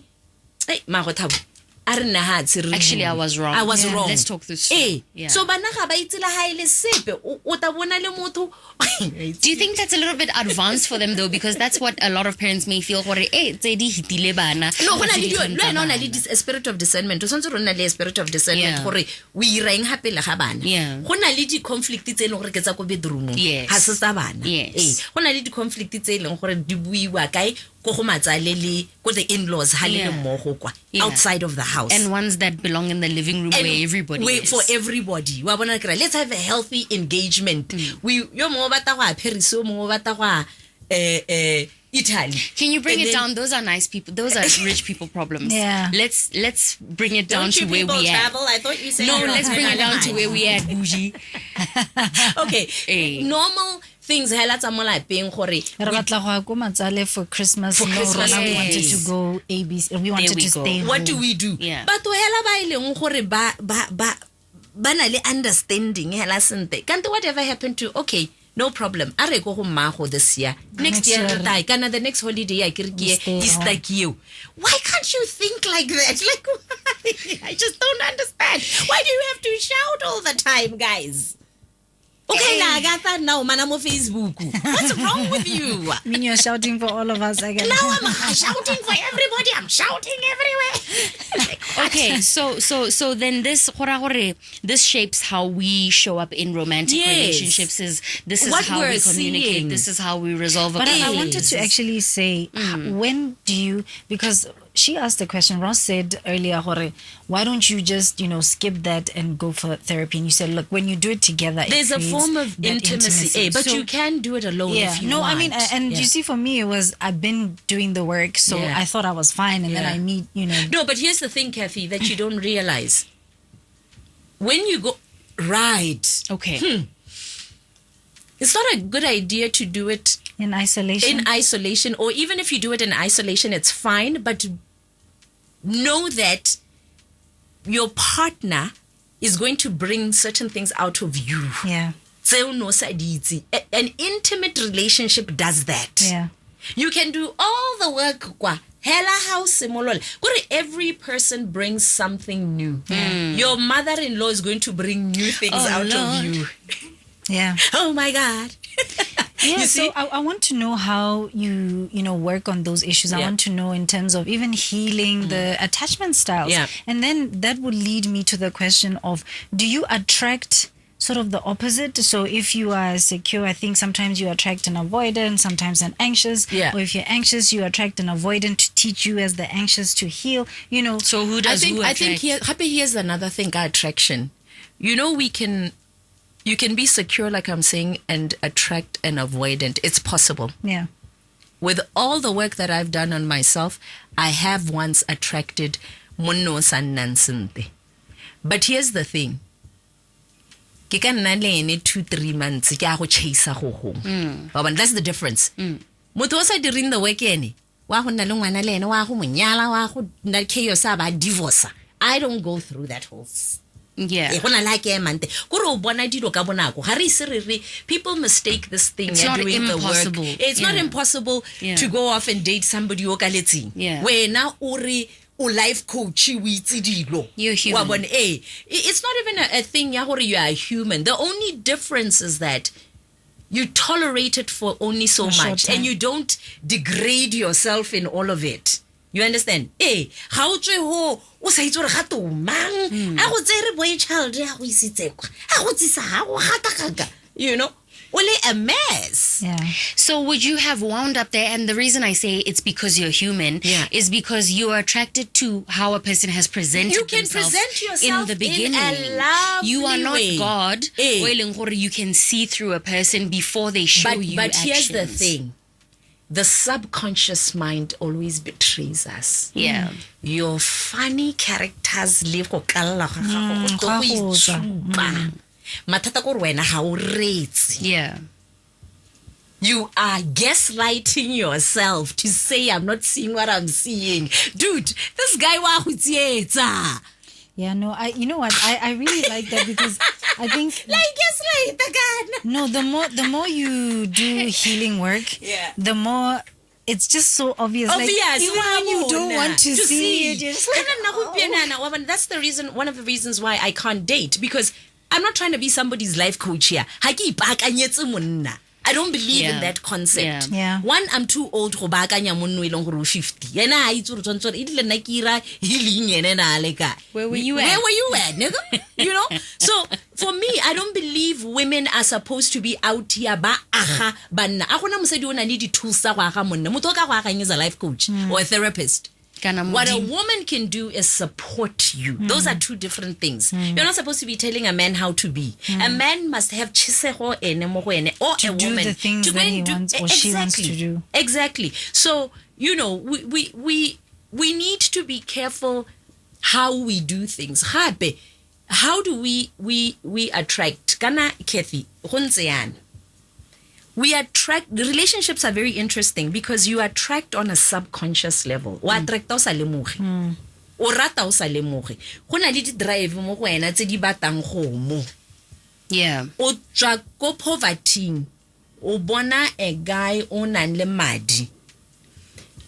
magothabo. Actually, I was wrong. wrong. Let's talk this through. So bana ga ba itse la ha ile sepe o ta bona le motho. Do you think that's a little bit advanced for them though? Because that's what a lot of parents may feel. Tse di hitile bana. No, when I lead this spirit of discernment, o santse rona le spirit of discernment gore o ireng hape le ga bana. Go na le di conflict tse leng gore ke tsa go bedroom. Ha se tsa bana. Go na le di conflict tse leng gore di buiwa kae go go matsale le go the in-laws ha le mmogo kwa outside of the house. And ones that belong in the living room where everybody is. For everybody. Wa bona kra, let's have a healthy engagement. We yo mo bata go a Paris, yo mo bata go Italy. Can you bring it down? Those are nice people. Those are rich people problems. Yeah. Let's bring it down to where we travel? are. I thought you said no. Let's bring it down to where we are, bougie. Okay. Normal things hela tsa mo lapeng gore re batla go ya ko matsale for Christmas. We wanted to go ABC. We wanted to stay home. What do we do? But to hela ba ileng gore ba na le understanding hela sente. Kanti whatever happened to no problem. Are go mmago this year. Next year die. Kana the next holiday I kire Easter kiyo. Why can't you think like that? Like why? I just don't understand. Why do you have to shout all the time, guys? Okay, la Agatha now mana mo Facebook. What's wrong with you? I mean, you're shouting for all of us again. Now I'm shouting for everybody. I'm shouting everywhere. Okay, so then this shapes how we show up in romantic relationships. This is how we communicate. Seeing. This is how we resolve a But conflict. I wanted to actually say, when do you, because she asked the question, Ross said earlier, why don't you just, skip that and go for therapy? And you said, look, when you do it together, there's a form of intimacy. But you can do it alone if you want. I mean, and you see, for me, it was, I've been doing the work, so I thought I was fine, and then I meet, No, but here's the thing, Cathy, that you don't realize. When you go, right. Okay. It's not a good idea to do it in isolation. Or even if you do it in isolation, it's fine. But know that your partner is going to bring certain things out of you. Yeah. An intimate relationship does that. Yeah. You can do all the work kwa hela house simolole. Every person brings something new. Your mother-in-law is going to bring new things out of you. Yeah. Oh my God. Yeah, so I want to know how you work on those issues. I want to know in terms of even healing the attachment styles. Yeah. And then that would lead me to the question of, do you attract sort of the opposite? So if you are secure, I think sometimes you attract an avoidant, sometimes an anxious. Yeah. Or if you're anxious, you attract an avoidant to teach you as the anxious to heal. So who does who attract? I think here's another thing, attraction. You can be secure, like I'm saying, and attract an avoidant. It's possible. Yeah. With all the work that I've done on myself, I have once attracted monno sannantsente. But here's the thing. Ke ka nna le ene 2-3 months ke a go chase go hong. That's the difference. Motho o sa direng the work ene wa go nna le ngwana le ene wa go monyala wa go nna chaos ba divorce. I don't go through that whole Yeah. People mistake this thing. It's not doing impossible. The work. It's not impossible to go off and date somebody who where now uri life coach you're human. It's not even a thing you are a human. The only difference is that you tolerate it for only so much and you don't degrade yourself in all of it. You understand? How ho o sa itse re ga to mang a go tsere boy child ya go isitse kwa a go tsisa ha go gata only a mess. Yeah. So would you have wound up there? And the reason I say it's because you're human is because you are attracted to how a person has presented You can themselves present yourself in the beginning. in a lovely You are not way. God. You can see through a person before they show you But here's the actions. thing. The subconscious mind always betrays us. Yeah. Your funny characters live go kalla ga gago go go itshupa. Matata ko wena ha o retse. Yeah. You are gaslighting yourself to say I'm not seeing what I'm seeing. Dude, this guy wa go tsietsa. Yeah, no, you know what? I really like that because I think Gaslight again. no, the more you do healing work, the more it's just so obvious. Like, even when you don't want to see it, you're just like, oh. That's the reason, one of the reasons why I can't date, because I'm not trying to be somebody's life coach here. I don't believe in that concept. Yeah. One, I'm too old to baakanya monno e leng gore 50. Yena a itse re tsantse e dile nna ke ira healing yena na le ka. Where were you at? Where were you at, nigga? So for me, I don't believe women are supposed to be out here ba aga banna. A gona mosadi o na le di tools tsa go aga monna. Motho o ka go aganya is a life coach or a therapist. What a woman can do is support you. Those are two different things. You're not supposed to be telling a man how to be. A man must have chisego ene mo go ene, or To a do woman the things to that he wants or she wants to do. Exactly. So, we need to be careful how we do things. How do we attract? Kana Cathy, we attract, the relationships are very interesting because you attract on a subconscious level. O attract o sa lemoge. O rata o sa lemoge. Go na le di drive mo go wena tse di batang go mo. Yeah. O tswa ko poverty. O bona a guy o nang le madi.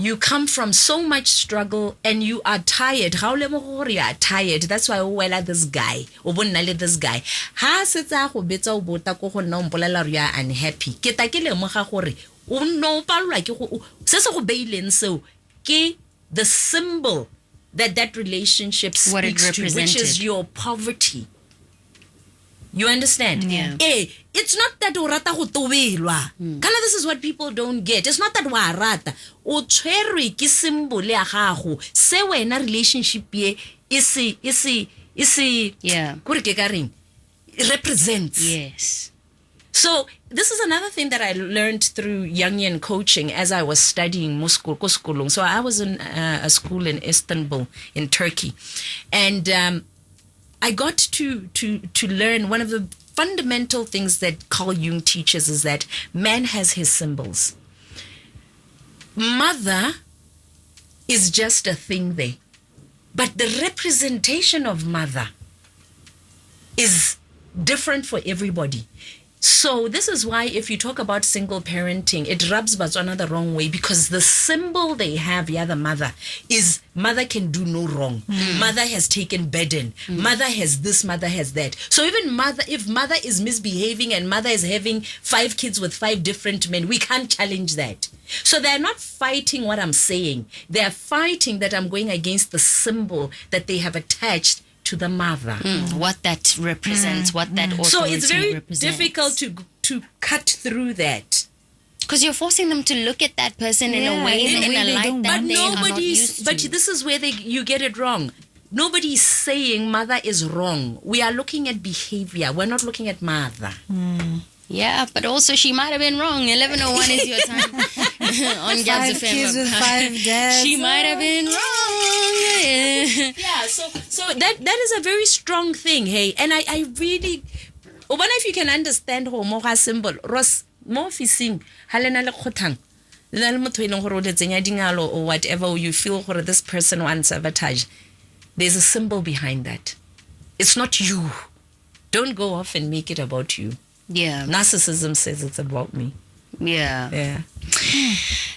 You come from so much struggle and you are tired. How lemoge you are tired. That's why o wela this guy. O bona le this guy. Ha setsa go betsa o bota ko go nna o mpolela re you are unhappy. Ke ta ke lemoga gore o no palwa ke go se se go beileng seo ke the symbol that relationship speaks What it to, which represented. is your poverty. You understand? Yeah. It's not that o rata go tobelwa. Kana this is what people don't get. It's not that wa rata. O tshwerwe ke symbol ya gago. Se wena relationship ye Yeah. kore ke ka reng? It represents. Yes. So this is another thing that I learned through Jungian coaching as I was studying Muskulung. So I was in a school in Istanbul, in Turkey, and I got to learn one of the fundamental things that Carl Jung teaches is that man has his symbols. Mother is just a thing there, but the representation of mother is different for everybody. So this is why if you talk about single parenting, it rubs Botswana the wrong way, because the symbol they have, the mother, is mother can do no wrong. Mother has taken burden. Mother has this, mother has that. So even if mother is misbehaving and mother is having 5 kids with 5 different men, we can't challenge that. So they're not fighting what I'm saying. They're fighting that I'm going against the symbol that they have attached to the mother. What that represents, what that authority So it's very represents. difficult to cut through that. Because you're forcing them to look at that person in a Yeah, way, in a in way a they light don't that But they are not used but to. this is where you get it wrong. Nobody's saying mother is wrong. We are looking at behavior. We're not looking at mother. Yeah, but also she might have been wrong. 11:01 is your time on Gabs 5 kids with 5 dads. She might have been wrong. Yeah, so that is a very strong thing, hey. And I really, I wonder if you can understand homo symbol. Ross, mo fising, halena le khotang. Le motho e leng gore o le tsenya dingalo or whatever, you feel gore this person wants sabotage. There's a symbol behind that. It's not you. Don't go off and make it about you. Yeah. Narcissism says it's about me. Yeah. Yeah.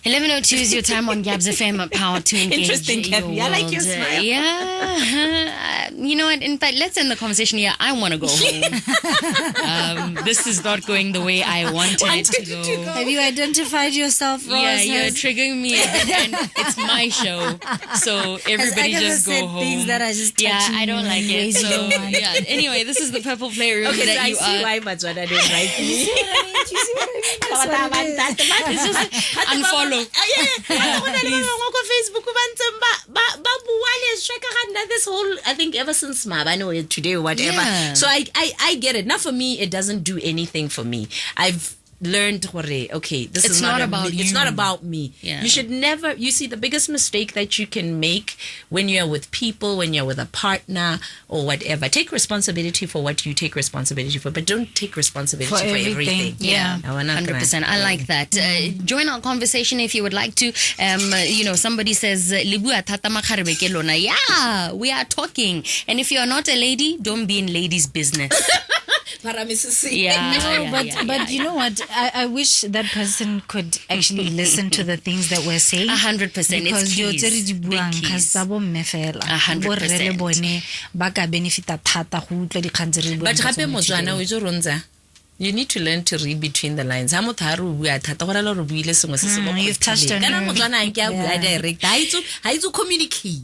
11:02 is your time on Gabs FM. Power to engage. Interesting, Kathy. Your I like your world. smile. Yeah. You know what? In fact, let's end the conversation here. I want to go home. This is not going the way I wanted it to go. Have you identified yourself, Ross? Yeah, you're triggering me a bit, and it's my show, so everybody Agatha just said go home. things that are just yeah, touching I don't you like in it. ways you So don't want. yeah. Anyway, this is the Purple Playroom Okay, so that I you see are. why Botswana didn't like me. That's what it is. It's just unfollow. Facebook this whole, I think ever since I know it today or whatever. Yeah. So I get it. Now for me, it doesn't do anything for me. I've learned, okay, this It's is not not about me. It's you. not about me. Yeah. You should never, you see, the biggest mistake that you can make when you're with people, when you're with a partner or whatever, take responsibility for what you take responsibility for, but don't take responsibility For for everything. everything. Yeah. No, we're not gonna- 100%. I like that. Join our conversation if you would like to. Somebody says, "Libua thata makgarebe ke lona." Yeah, we are talking. And if you're not a lady, don't be in ladies' business. Yeah. But you know what? I wish that person could actually listen to the things that we're saying. 100%. Because It's dilo keys. tse re di buang Big ga keys. sa bomme fela. 100%. Borre le bone ba ka benefita thata go utlwa dikgang tse re buang But ka gape tsone Motswana today. o itse ronza, you need to learn to read between the lines. Ha motho ha re o bua thata go rela re buile sengwe se se mo You've touched kgothileng. a Kana nerve. Motswana a nke a bua Yeah. direct. Ha itse communicate.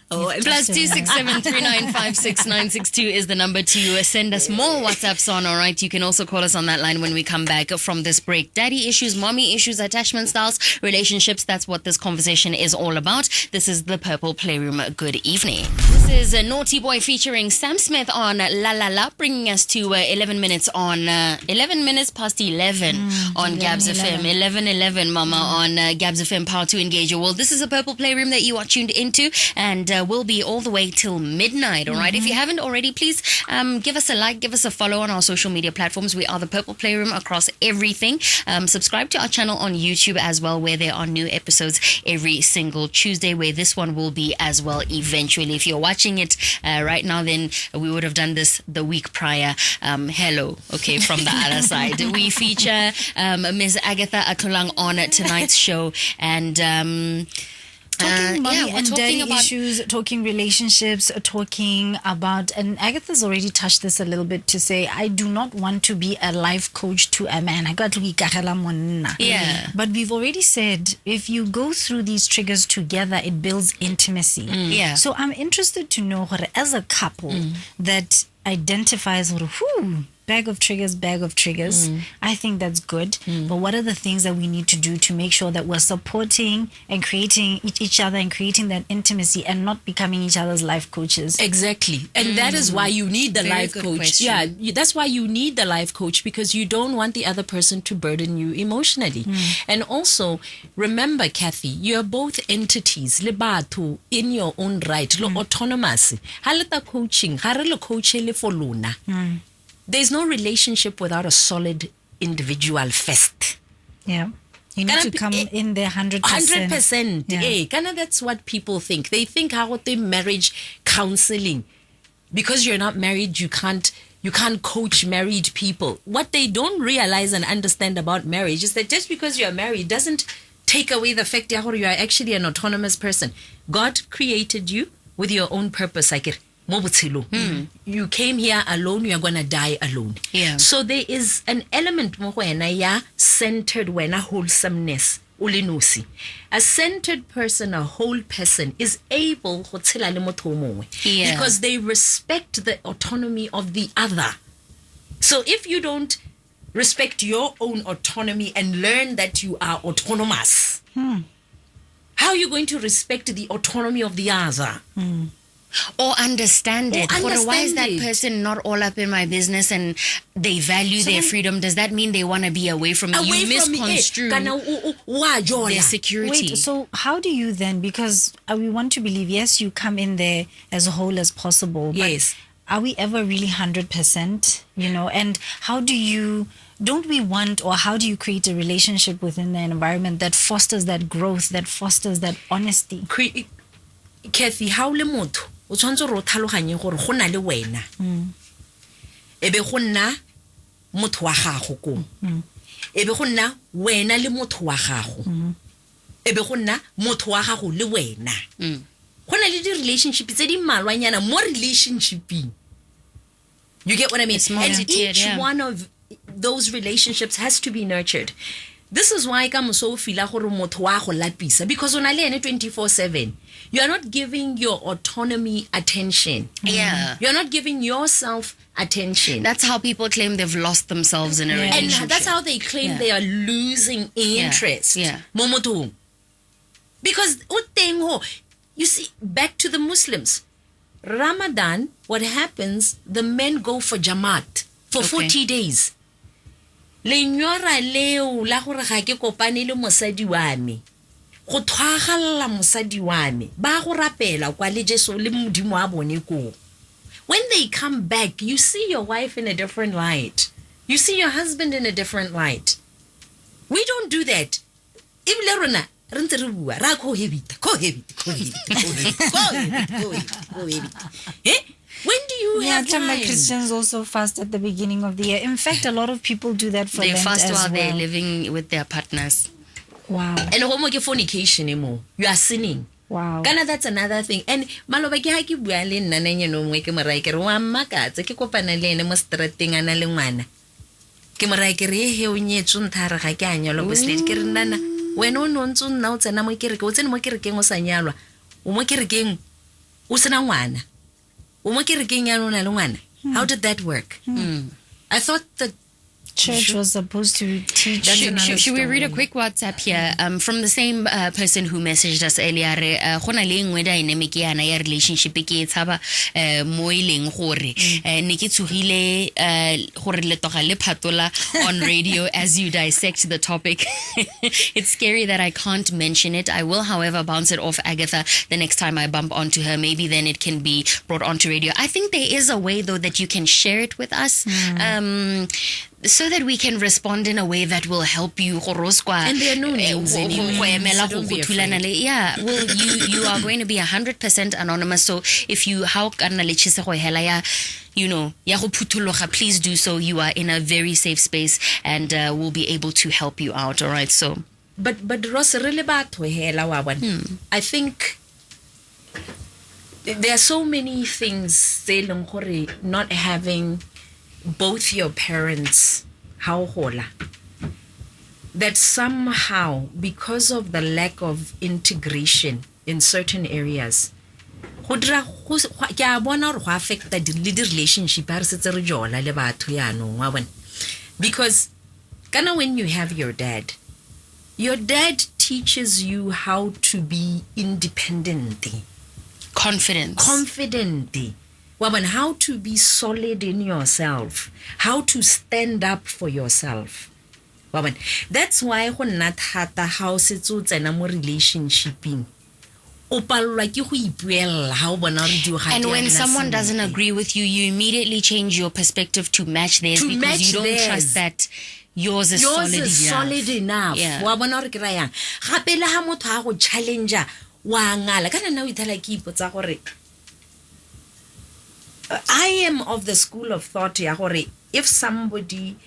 Oh, and Plus 267395696 is the number to send us more WhatsApps on. All right, you can also call us on that line when we come back from this break. Daddy issues, mommy issues, attachment styles, relationships. That's what this conversation is all about. This is the Purple Playroom. Good evening. This is a Naughty Boy featuring Sam Smith on La La La, bringing us to 11 minutes past 11 on Gabs FM. 11:11, Mama, on Gabs FM. Power to engage your world. This is a Purple Playroom that you are tuned into, and will be all the way till midnight. All right. If you haven't already, please give us a like, give us a follow on our social media platforms. We are the Purple Playroom across everything. Subscribe to our channel on YouTube as well, where there are new episodes every single Tuesday, where this one will be as well eventually. If you're watching it right now, then we would have done this the week prior. Hello, okay, from the other side. We feature Ms. Agatha Atlholang on tonight's show, and Talking mommy we're and talking daddy about issues, talking relationships, talking about, and Agatha's already touched this a little bit to say, I do not want to be a life coach to a man. Yeah. But we've already said, if you go through these triggers together, it builds intimacy. Yeah. So I'm interested to know, as a couple that identifies, bag of triggers. I think that's good. But what are the things that we need to do to make sure that we're supporting and creating each other and creating that intimacy and not becoming each other's life coaches? Exactly. And that is why you need the Very life good coach. question. Yeah, that's why you need the life coach, because you don't want the other person to burden you emotionally. And also, remember, Kathy, you're both entities, le batho in your own right, lo autonomous. Ha le ta coaching, ha re le coach le for lona. There's no relationship without a solid individual first. Yeah. You need to come in there 100%. 100%. Yeah. Kinda that's what people think. They think how they marriage counseling. Because you're not married, you can't you can't coach married people. What they don't realize and understand about marriage is that just because you're married doesn't take away the fact that you are actually an autonomous person. God created you with your own purpose. You came here alone, you're going to die alone. Yeah. So there is an element centered when a wholesomeness. A centered person, a whole person, is able because they respect the autonomy of the other. So if you don't respect your own autonomy and learn that you are autonomous, how are you going to respect the autonomy of the other? Or understand it. Why is that person not all up in my business and they value their freedom? Does that mean they want to be away from me? You misconstrue their security. Wait, so how do you then, because we want to believe, yes, you come in there as whole as possible. But are we ever really 100%, and how do you, don't we want, or how do you create a relationship within an environment that fosters that growth, that fosters that honesty? Cathy, how le motho o tshwantse re o tlhaloganye gore go na le wena ebe go nna motho wa gago ko ebe go nna wena le motho wa gago ebe go nna motho wa gago le wena go na le di relationship tse di malwanyana mo relationshiping. You get what I mean? And each one of those relationships has to be nurtured. This is why ka moso fila gore motho wa go lapisa, because ona le ene 24/7. You are not giving your autonomy attention. Yeah. You're not giving yourself attention. That's how people claim they've lost themselves in a relationship. And that's how they claim they are losing interest. Yeah. Momoto. Because you see, back to the Muslims. Ramadan, what happens, the men go for Jamaat for 40 days. Lenyora leo la gore ga ke kopane le mosadi wa me go thwagalla mosadi wa me ba go rapela kwa le Jesu le modimo a bone ko. When they come back, you see your wife in a different light, you see your husband in a different light. We don't do that. Ibile rona re ntse re bua ra go hebita when do you have time? Christians also fast at the beginning of the year. In fact, a lot of people do that for they Lent fast as while well. they're living with their partners. Wow. And homo ke fornication emo. You are sinning. Wow. Kana, that's another thing. And maloba ke ha ke bua le nna nne no ngwe ke morai ke re wa mmakatse ke kopana le ene mo strateng ana le ngwana. Ke morai ke re he o nyetso nthare ga ke anyalo bo sledi ke re nana wena o no ntse nna o tsena mo kereke o tsene mo kerekeng o sa nyalwa o mo kerekeng o sena ngwana o mo kerekeng ya nona le ngwana. How did that work? I thought that church was supposed to teach. Should we read a quick WhatsApp here from the same person who messaged us earlier? Gona le ngwe dynamic yana ya relationship ke tshaba mo ileng gore ne ke tsogile gore le toga le phatola on radio as you dissect the topic. It's scary that I can't mention it. I will, however, bounce it off Agatha the next time I bump onto her. Maybe then it can be brought onto radio. I think there is a way though that you can share it with us. So that we can respond in a way that will help you. And there are no names anymore, so don't be afraid. Yeah, well, you are going to be 100% anonymous. So if you please do so. You are in a very safe space, and we'll be able to help you out. All right. So, but Ross, really bad to I think there are so many things not having both your parents that somehow, because of the lack of integration in certain areas, affect the relationship. Because when you have your dad teaches you how to be independent, confident, how to be solid in yourself, how to stand up for yourself. That's why when not hata how setso tsena mo relationshiping. And when someone doesn't agree with you, you immediately change your perspective to match theirs because you don't trust that yours is solid enough. Yeah. I am of the school of thought ya gore if somebody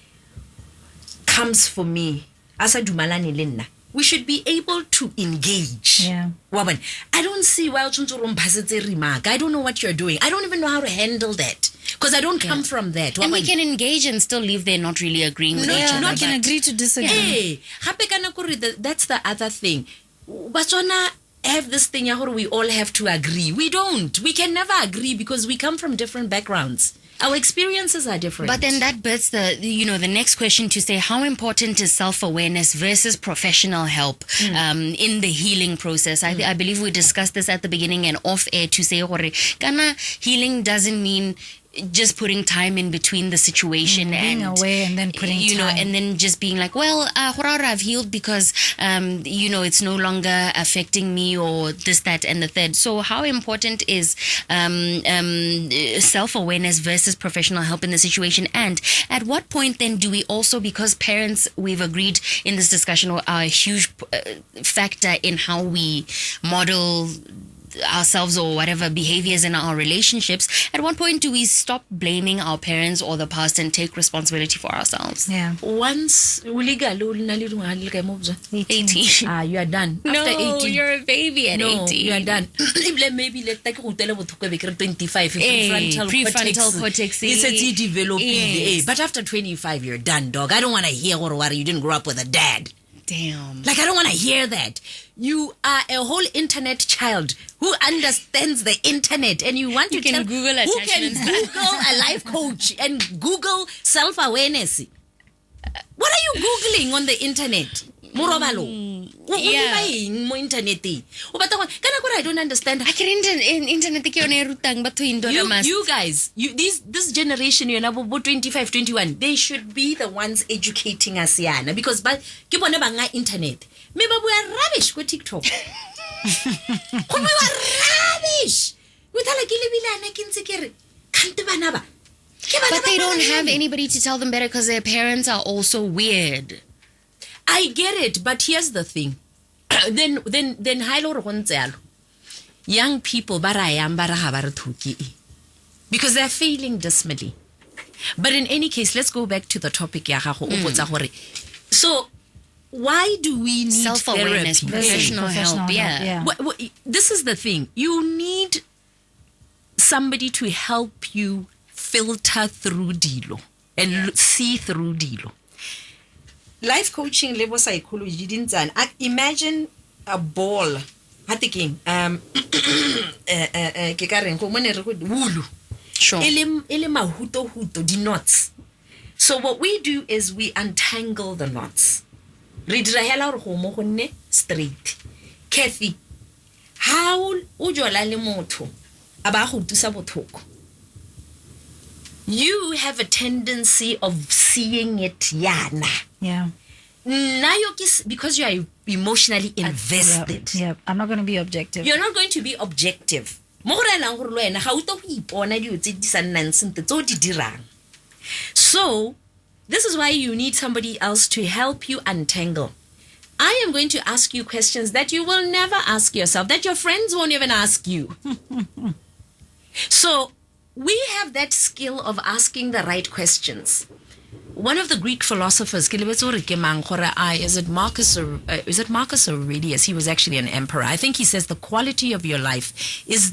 comes for me as a dumalane le nna, we should be able to engage. Yeah. Woman, I don't see why I don't know what you're doing. I don't even know how to handle that because I don't come from that. And we can engage and still leave there not really agreeing with each Yeah, other. we can agree to disagree. Hey, that's the other thing. Batswana have this thing where we all have to agree. We don't. We can never agree because we come from different backgrounds. Our experiences are different. But then that births the next question to say, how important is self-awareness versus professional help in the healing process? I believe we discussed this at the beginning and off air to say, kana healing doesn't mean just putting time in between the situation being and away and then putting time. and then just being like, well, I've healed because it's no longer affecting me or this, that, and the third. So how important is self-awareness versus professional help in the situation? And at what point then do we also, because parents, we've agreed in this discussion, are a huge factor in how we model ourselves or whatever behaviors in our relationships, at what point do we stop blaming our parents or the past and take responsibility for ourselves? Yeah. Once 18, you are done. No, After 18, you're a baby at 18. you are done. Maybe let take 25 prefrontal cortex. It's developing. Yes. But after 25, you're done, dog. I don't want to hear what you didn't grow up with a dad. Damn. Like, I don't want to hear that. You are a whole internet child who understands the internet, and you want to can tell Google who can attachments. Google a life coach and Google self-awareness. What are you Googling on the internet? Morobalo. Yeah. I don't understand. I can internet ke yone e rutang batho indora You guys, this generation, 25, 21, they should be the ones educating us, yana, because but ke bone ba nga internet. Me ba bua rubbish ko TikTok. Go bua rubbish. We thala ke lebilana ke ntse ke re kante bana ba. But they don't have anybody to tell them better because their parents are also weird. I get it, but here's the thing. then young people because they're failing dismally. But in any case, let's go back to the topic. So why do we need Self-awareness, therapy? professional help, yeah. This is the thing. You need somebdy to help you filter through dilo and see through dilo. Life coaching, level psychology, didn't imagine a ball. Sure. The knots. So what we do is we untangle the knots. Straight. Cathy, how you have a tendency of seeing it yana. Yeah. Now because you are emotionally invested. Yeah. I'm not going to be objective. You're not going to be objective. So, this is why you need somebody else to help you untangle. I am going to ask you questions that you will never ask yourself, that your friends won't even ask you. So, we have that skill of asking the right questions. One of the Greek philosophers, is it Marcus Aurelius? He was actually an emperor. I think he says the quality of your life is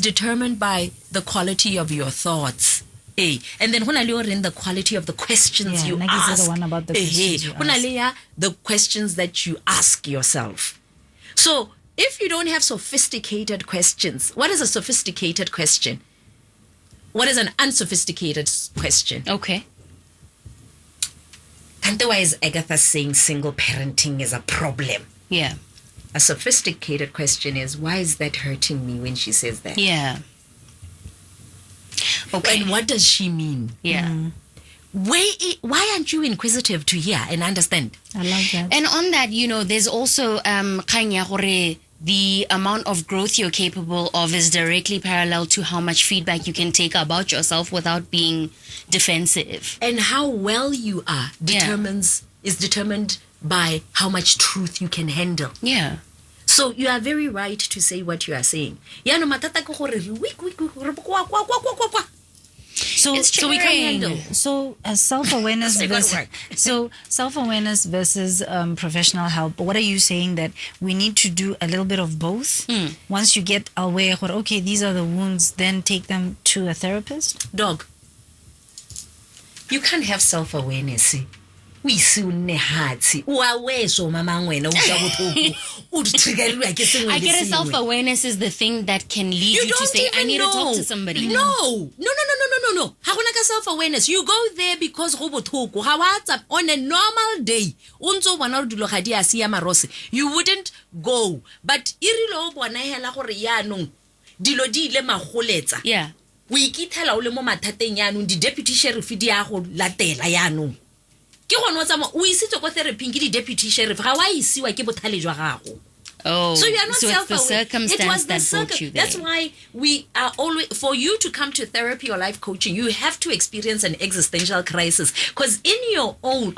determined by the quality of your thoughts. And then when you're in the quality of the questions you ask, the one about the questions you ask. The questions that you ask yourself. So if you don't have sophisticated questions, what is a sophisticated question? What is an unsophisticated question? Okay. Otherwise, Agatha saying single parenting is a problem. Yeah. A sophisticated question is, why is that hurting me when she says that? Yeah. Okay. And what does she mean? Yeah. Why aren't you inquisitive to hear and understand? I love that. And on that, there's also the amount of growth you're capable of is directly parallel to how much feedback you can take about yourself without being defensive. And how well you are is determined by how much truth you can handle. Yeah. So you are very right to say what you are saying. Ya no matata ko gore So we can handle. So self-awareness versus professional help. What are you saying, that we need to do a little bit of both? Once you get aware, okay, these are the wounds, then take them to a therapist? Dog, you can't have self-awareness. I get a self-awareness is the thing that can lead you to say, I need to talk to somebody. No. How can self-awareness? You go there because on a normal day, you wouldn't go. But yeah. We kitela o le mo mathateng yaanong di deputy sheriff di a go latela yaanong ke gone wa tsama o isitse go therapy ke di deputy sheriff ga wa isiwa ke bothale jwa gago. Oh, so you are not so it's the circumstance that brought you there. That's why we are always, for you to come to therapy or life coaching, you have to experience an existential crisis, because on your own,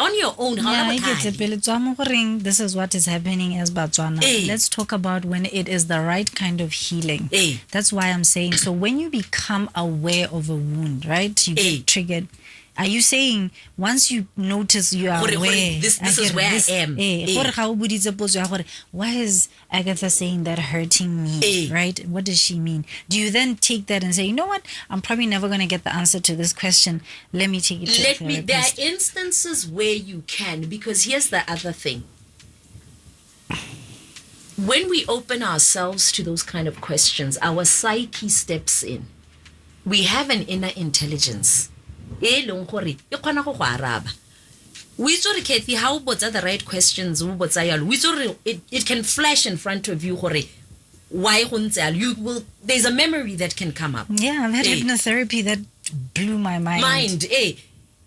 this is what is happening as Batswana. Let's talk about when it is the right kind of healing. That's why I'm saying, so when you become aware of a wound, right, you get triggered. Are you saying once you notice you are aware, this is where I am? Why is Agatha saying that hurting me? Right? What does she mean? Do you then take that and say, you know what? I'm probably never going to get the answer to this question. Let me take it to a therapist. There are instances where you can, because here's the other thing. When we open ourselves to those kind of questions, our psyche steps in. We have an inner intelligence. We sorry, Cathy, how about the right questions? It can flash in front of you. Why you will? There's a memory that can come up. Yeah, I've had hypnotherapy that blew my mind.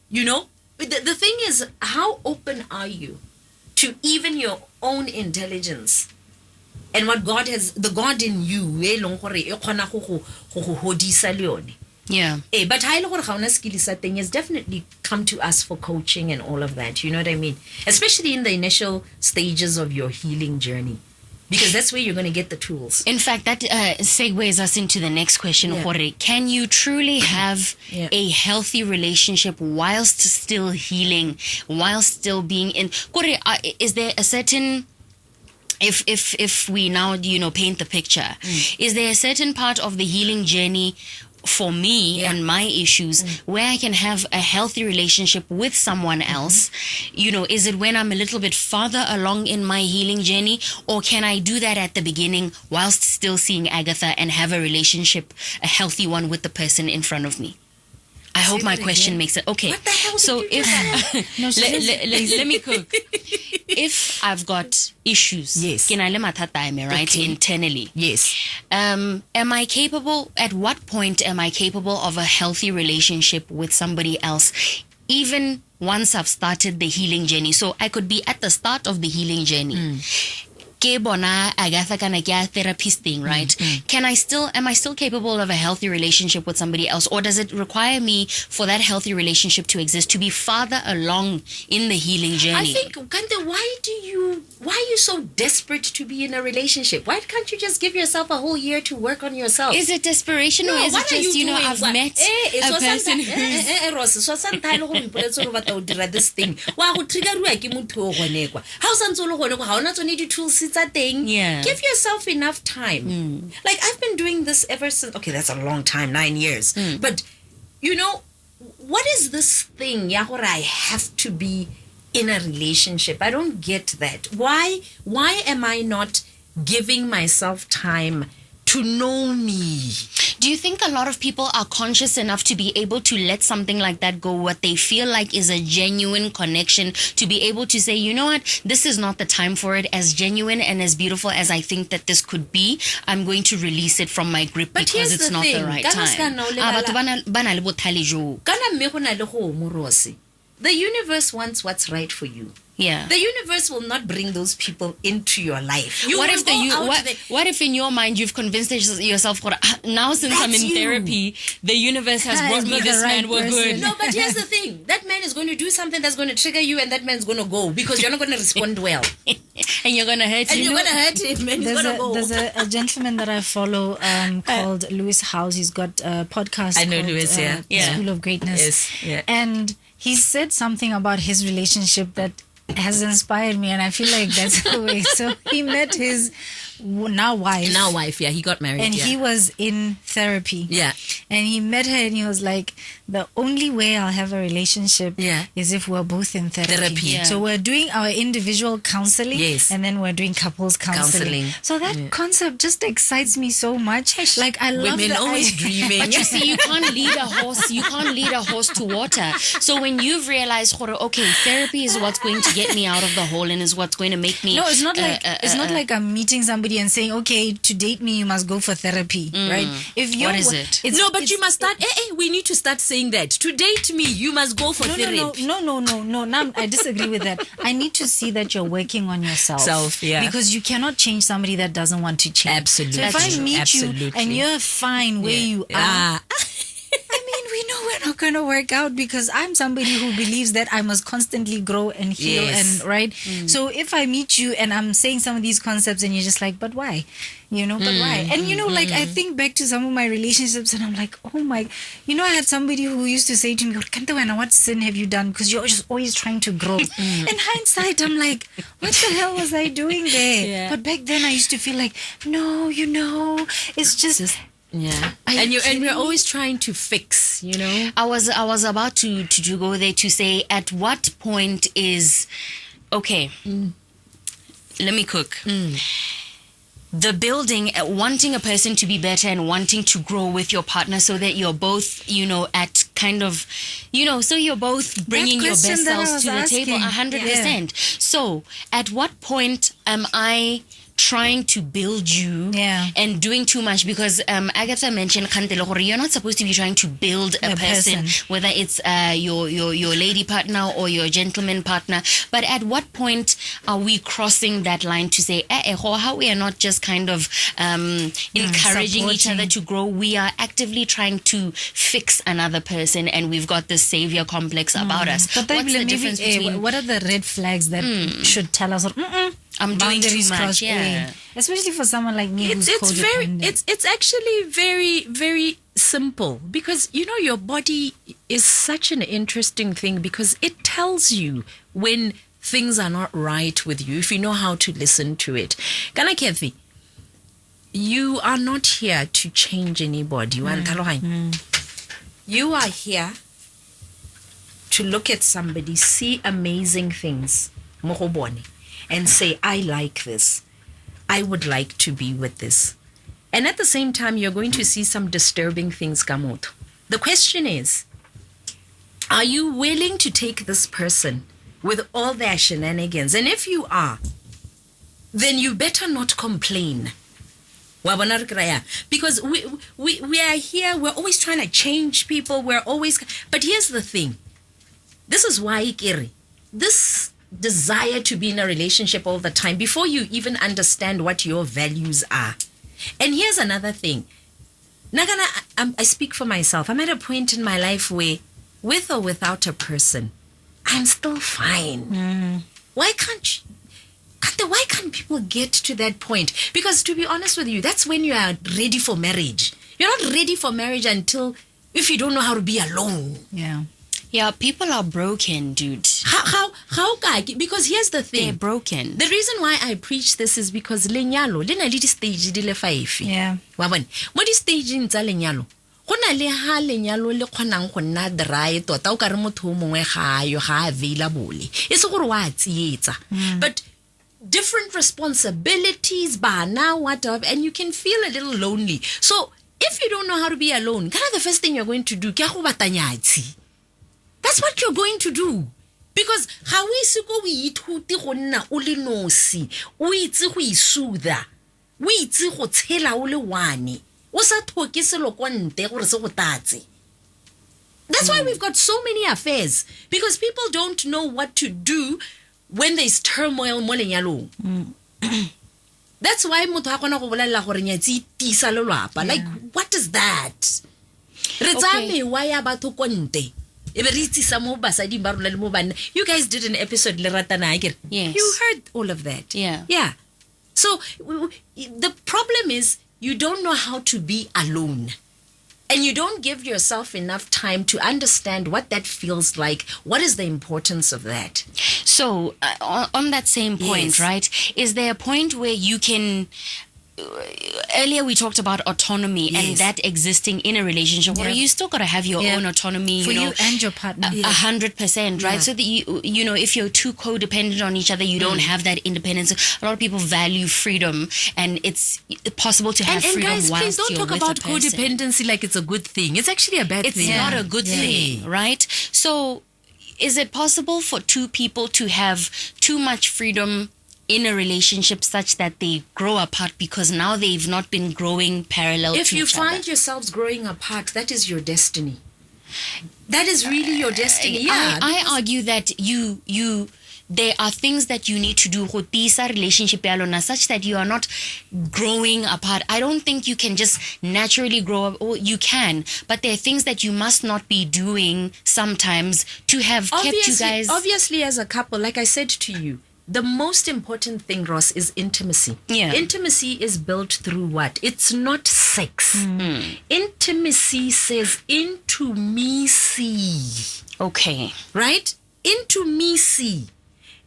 You know, the thing is, how open are you to even your own intelligence and what God has, the God in you? Yeah. But thing has definitely come to us for coaching and all of that. You know what I mean? Especially in the initial stages of your healing journey, because that's where you're going to get the tools. In fact, that segues us into the next question, Jorge. Can you truly have a healthy relationship whilst still healing, whilst still being in? Jorge, is there a certain... If we now, paint the picture, is there a certain part of the healing journey for me and my issues where I can have a healthy relationship with someone else? Is it when I'm a little bit farther along in my healing journey, or can I do that at the beginning whilst still seeing Agatha and have a relationship, a healthy one, with the person in front of me? I hope my question makes it. Okay. What the hell so if let me cook. If I've got issues, right, internally, am I capable? At what point am I capable of a healthy relationship with somebody else, even once I've started the healing journey? So I could be at the start of the healing journey. Agatha therapist thing, right? Am I still capable of a healthy relationship with somebody else, or does it require me for that healthy relationship to exist to be farther along in the healing journey? I think, Kante, why are you so desperate to be in a relationship? Why can't you just give yourself a whole year to work on yourself? Is it desperation, or is it just, I've met a person who's... Give yourself enough time. Like, I've been doing this ever since, okay, that's a long time, 9 years. But, what is this thing, where I have to be in a relationship? I don't get that. Why am I not giving myself time to know me? Do you think a lot of people are conscious enough to be able to let something like that go, what they feel like is a genuine connection, to be able to say, you know what, this is not the time for it, as genuine and as beautiful as I think that this could be, I'm going to release it from my grip because it's not the right time. The universe wants what's right for you. Yeah. The universe will not bring those people into your life. What if in your mind you've convinced yourself, now since I'm in therapy, the universe has brought me this man, we're good. No, but here's the thing. That man is going to do something that's going to trigger you, and that man's going to go because you're not going to respond well. And you're going to hurt him. And you're going to hurt him, and he's going to go. There's a gentleman that I follow called Lewis House. He's got a podcast called Lewis, School of Greatness. Yes, yeah. And he said something about his relationship that has inspired me, and I feel like that's the way. So he met his now wife, he got married, and he was in therapy, and he met her, and he was like, the only way I'll have a relationship is if we're both in therapy. So we're doing our individual counseling, and then we're doing couples counseling. So that concept just excites me so much. Like, I love women always dreaming. But you see, you can't lead a horse to water. So when you've realized, okay, therapy is what's going to get me out of the hole and is what's going to make me. No, it's not like I'm meeting somebody and saying, okay, to date me you must go for therapy, right? What is it? But you must start. We need to start saying that to date me you must go for therapy. No. Now I disagree with that. I need to see that you're working on yourself. Because you cannot change somebody that doesn't want to change. Absolutely. So if I meet you and you're fine where you are, I mean, we know we're not going to work out because I'm somebody who believes that I must constantly grow and heal and right. So if I meet you and I'm saying some of these concepts and you're just like, but why? But why? And like I think back to some of my relationships and I'm like, oh my, I had somebody who used to say to me, what sin have you done? Because you're just always trying to grow. In hindsight, I'm like, what the hell was I doing there? But back then I used to feel like, no, it's just and we're always trying to fix, I was about to go there to say, at what point is okay, let me cook. The building, wanting a person to be better and wanting to grow with your partner so that you're both, at kind of, so you're both bringing your best selves to the table 100%. So at what point am I trying to build you and doing too much? Because Agatha mentioned you're not supposed to be trying to build a person, whether it's your lady partner or your gentleman partner. But at what point are we crossing that line to say, how we are not just kind of encouraging each other to grow, we are actively trying to fix another person, and we've got this savior complex about us. But what's the difference between what are the red flags that should tell us I'm doing too much, especially for someone like me who's codependent. It's actually very, very simple, because your body is such an interesting thing, because it tells you when things are not right with you if you know how to listen to it. Kana Cathy, you are not here to change anybody. You are here to look at somebody, see amazing things, and say, I like this. I would like to be with this. And at the same time, you're going to see some disturbing things come out. The question is, are you willing to take this person with all their shenanigans? And if you are, then you better not complain. Because we are here, we're always trying to change people. But here's the thing. This is why, this desire to be in a relationship all the time before you even understand what your values are. And here's another thing. I speak for myself. I'm at a point in my life where, with or without a person, I'm still fine. Why can't people get to that point? Because to be honest with you, that's when you are ready for marriage. You're not ready for marriage if you don't know how to be alone. Yeah, people are broken, dude. How? Because here's the thing. They're broken. The reason why I preach this is because lenyalo, le na le stage di le 5. Wa bona. Mo di stage tsa lenyalo, go na le ha lenyalo le kgonang go nna dry tota o ka re motho mongwe ga available. E se gore wa tsietsa. But different responsibilities, bana, whatever, and you can feel a little lonely. So if you don't know how to be alone, kind of the first thing you're going to do, ke go batanyatsi. That's what you're going to do. Because how we suko we ithuti go nna o le nosi, o itse go isuda, o itse go tshela o le wane, o sa thoke selo kwa nte gore se go tatse. That's why we've got so many affairs, because people don't know what to do when there's turmoil mo lenyalong. That's why motho a kgona go bolela gore nyatsi tisa lelapa. Like, what is that? Re tsa mewa ya batho konte. You guys did an episode Yes. You heard all of that. Yeah. So the problem is you don't know how to be alone, and you don't give yourself enough time to understand what that feels like. What is the importance of that? So on that same point, Yes. right, is there a point where you can earlier we talked about autonomy and that existing in a relationship where you still got to have your own autonomy for you and your partner 100%, right? So that you know, if you're too codependent on each other, you don't have that independence. A lot of people value freedom, and it's possible to have freedom guys, whilst please don't you're talk with about a person. codependency like it's a good thing. It's actually a bad thing. It's not a good thing, right? So is it possible for two people to have too much freedom in a relationship such that they grow apart because now they've not been growing parallel If to you each find other? yourselves growing apart, that is your destiny. That is really your destiny. I argue that you there are things that you need to do go tiisa relationship ya lona such that you are not growing apart. I don't think you can just naturally grow up. Or you can, but there are things that you must not be doing sometimes to have kept you guys. Obviously, as a couple, like I said to you, the most important thing, Ross, is intimacy. Yeah. Intimacy is built through what? It's not sex. Intimacy says into me see. Okay. Right? Into me see.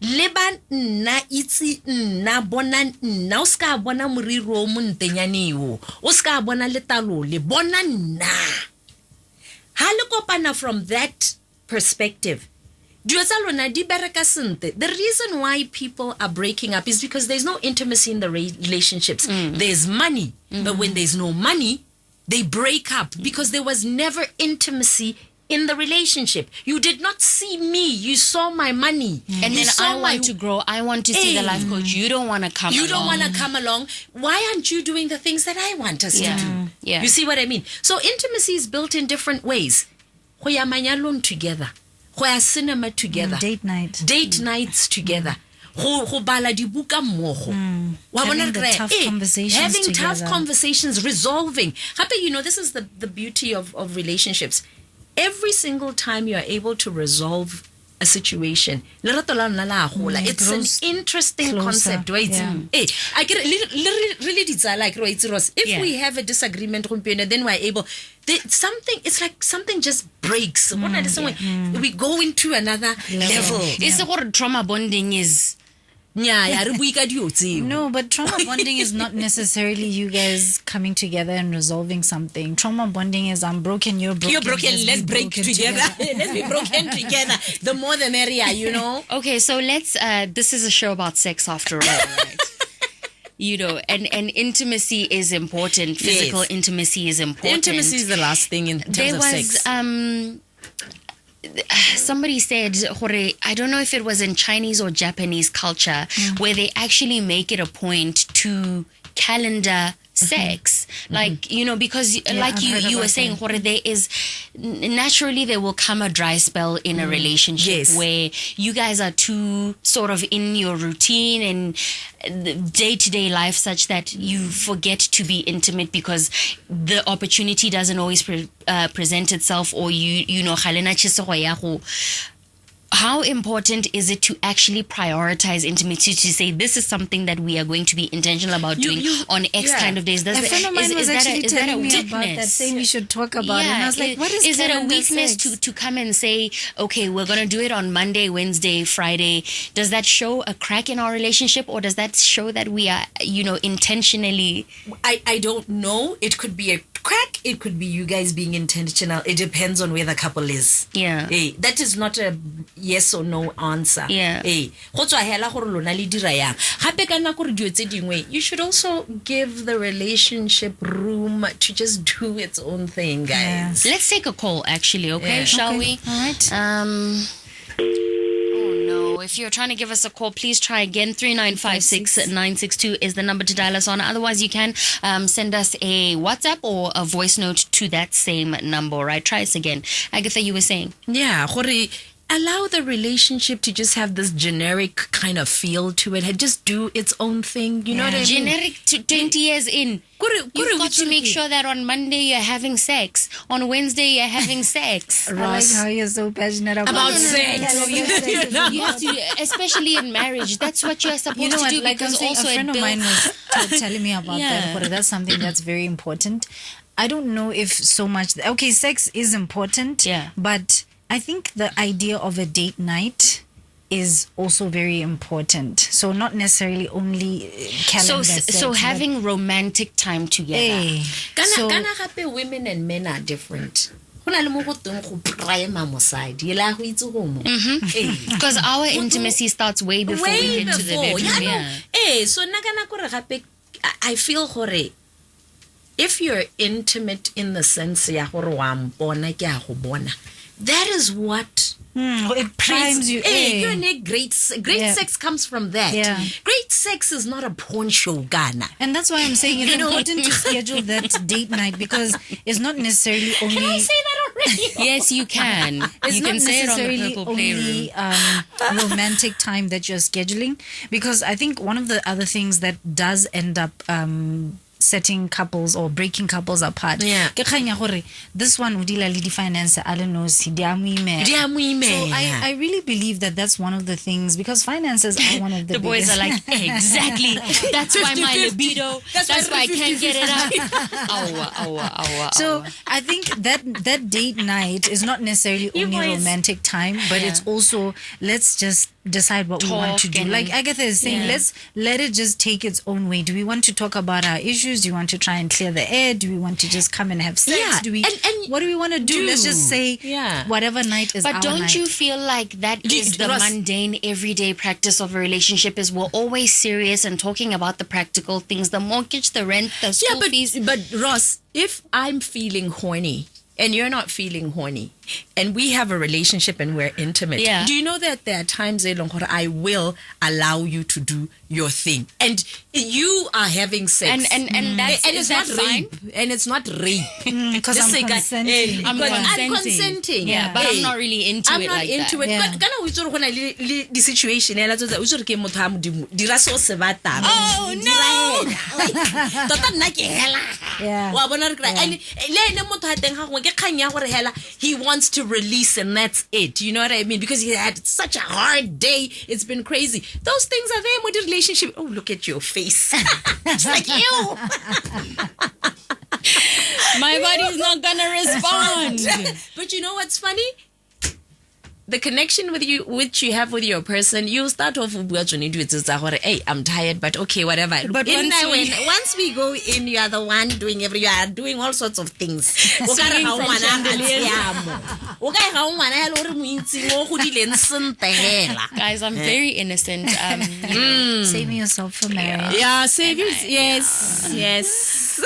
Leba nna itse nna bona nna o ska bona moriri o montenyane o ska bona letalo le bona nna. Ha le kopana from that perspective, the reason why people are breaking up is because there's no intimacy in the relationships. There's money, but when there's no money, they break up because there was never intimacy in the relationship. You did not see me, you saw my money. And then I want to grow. I want to see the life coach. You don't want to come along. You don't want to come along. Why aren't you doing the things that I want us to do? Yeah. You see what I mean? So intimacy is built in different ways. Go ya manyalong together. Go ya cinema together. date night Date nights together. Go bala dibuka mmogo. Wa bona Having the re, tough conversations having tough together. conversations, resolving. Happy, you know, this is the beauty of relationships. Every single time you are able to resolve a situation, it's an interesting closer. concept, right? I get really desire like Ross. If we have a disagreement, then we're able. It's like something just breaks. We go into another level. It's what trauma bonding is. No, but trauma bonding is not necessarily you guys coming together and resolving something. Trauma bonding is I'm broken, you're broken. You're broken, let's break together. Let's be broken together. The more the merrier, you know? Okay, so let's, this is a show about sex after all, right? You know, and intimacy is important. Physical intimacy is important. Intimacy is the last thing in terms of sex. Somebody said, I don't know if it was in Chinese or Japanese culture, where they actually make it a point to calendar sex. Like, you know, because like you were saying, there is naturally there will come a dry spell in a relationship where you guys are too sort of in your routine and the day-to-day life such that you forget to be intimate because the opportunity doesn't always present itself, or you know, how important is it to actually prioritize intimacy, to say this is something that we are going to be intentional about doing on X kind of days? A friend of mine was actually telling me about that, saying we should talk about it. And I was like, what is it a calendar weakness sex? to come and say, okay, we're going to do it on Monday, Wednesday, Friday? Does that show a crack in our relationship, or does that show that we are, you know, intentionally? I don't know. It could be a crack. It could be you guys being intentional. It depends on where the couple is. Yeah. That is not a yes or no answer. Yeah. Go tswa hela gore lona le dira yang. Gape ka nako re dio tse dingwe, you should also give the relationship room to just do its own thing, guys. Let's take a call, actually, okay? Shall we? All right. Oh no, if you're trying to give us a call, please try again. 3956962 is the number to dial us on. Otherwise, you can send us a WhatsApp or a voice note to that same number, right? Try us again. Agatha, you were saying? Yeah, gore allow the relationship to just have this generic kind of feel to it. Just do its own thing. You know what I mean? Generic to 20 years in. You've got to make sure that on Monday you're having sex. On Wednesday you're having sex. I like how you're so passionate about sex. You have to, especially in marriage. That's what you're supposed to do. Like I'm because saying, also a friend of mine was telling me about Yeah. that. That's something that's very important. I don't know if so much. Okay, sex is important. Yeah. But I think the idea of a date night is also very important. So not necessarily only calendar sex. So having romantic time together. So, Kana gape women and men are different. Go na le mo go teng go prima mosadi. E la go itse go mo. Because our intimacy starts way before we get to the bedroom. So nna kana gore gape I feel gore if you're intimate in the sense ya gore wa mpona ke a go bona, that is what it primes you. You're in a great sex comes from that. Yeah. Great sex is not a porn show, Ghana. And that's why I'm saying it's important to schedule that date night, because it's not necessarily only. Can I say that already? Yes, you can. It's You not can say it on the necessarily Purple Playroom. only romantic time that you're scheduling, because I think one of the other things that does end up setting couples or breaking couples apart. Yeah. Ke kgang ya gore this one o dila le di finance a le nosi di a mo imela. Di a mo imela. So I really believe that that's one of the things, because finances are one of the The boys biggest. are like, exactly. That's why my libido. That's why I can't get it up. So I think that date night is not necessarily only boys- romantic time, but it's also, let's just decide what we want to Talk do. and- Like Agatha is saying, let's let it just take its own way. Do we want to talk about our issues? Do you want to try and clear the air? Do we want to just come and have sex? Yeah, Do we? and What do we want to do? Let's just say, whatever night is our But don't night. you feel like that is the Ross- mundane, everyday practice of a relationship? Is we're always serious and talking about the practical things, the mortgage, the rent, the school fees. but Ross, if I'm feeling horny and you're not feeling horny, and we have a relationship and we're intimate, Yeah. do you know that there are times I will allow you to do your thing, and you are having sex, And that's, and is it's that not fine? rape, and it's not rape Because Just I'm say, consenting. I'm consenting. Yeah, but I'm not really into I'm it not like into that. it. Yeah. But kana o itse gore go na le di situation ela tse o itse ke motho a modimo dira se o se batang. Oh, no! Tota nna ke hela. Yeah. Wa bona re kry and le ene motho a teng ga gongwe ke kgang ya gore hela he wants to release and that's it. You know what I mean? Because he had such a hard day. It's been crazy. Those things are there with the relationship. Oh, look at your face. It's like ew. My body's not gonna respond. But you know what's funny? The connection with you, which you have with your person, you start off with hey, I'm tired, but okay, whatever. But once we go in, you are the one doing you are doing all sorts of things. Guys, I'm very innocent. Saving yourself for marriage. Yeah, save you. Yes.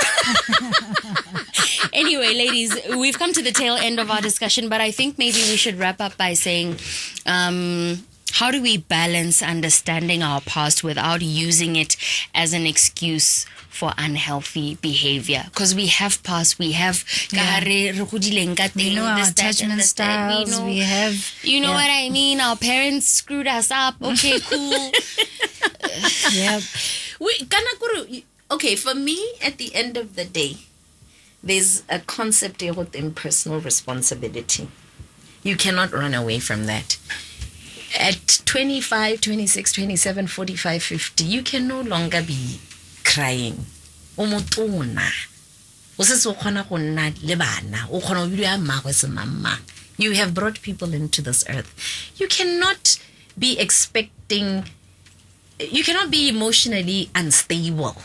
Anyway, ladies, we've come to the tail end of our discussion, but I think maybe we should wrap up by saying, how do we balance understanding our past without using it as an excuse for unhealthy behavior? Because we have past, we have We know our attachment styles. We have, you know what I mean? Our parents screwed us up. Okay, cool. yeah. Okay, for me, at the end of the day, there's a concept of personal responsibility. You cannot run away from that. At 25, 26, 27, 45, 50, you can no longer be crying. You have brought people into this earth. You cannot be expecting, you cannot be emotionally unstable.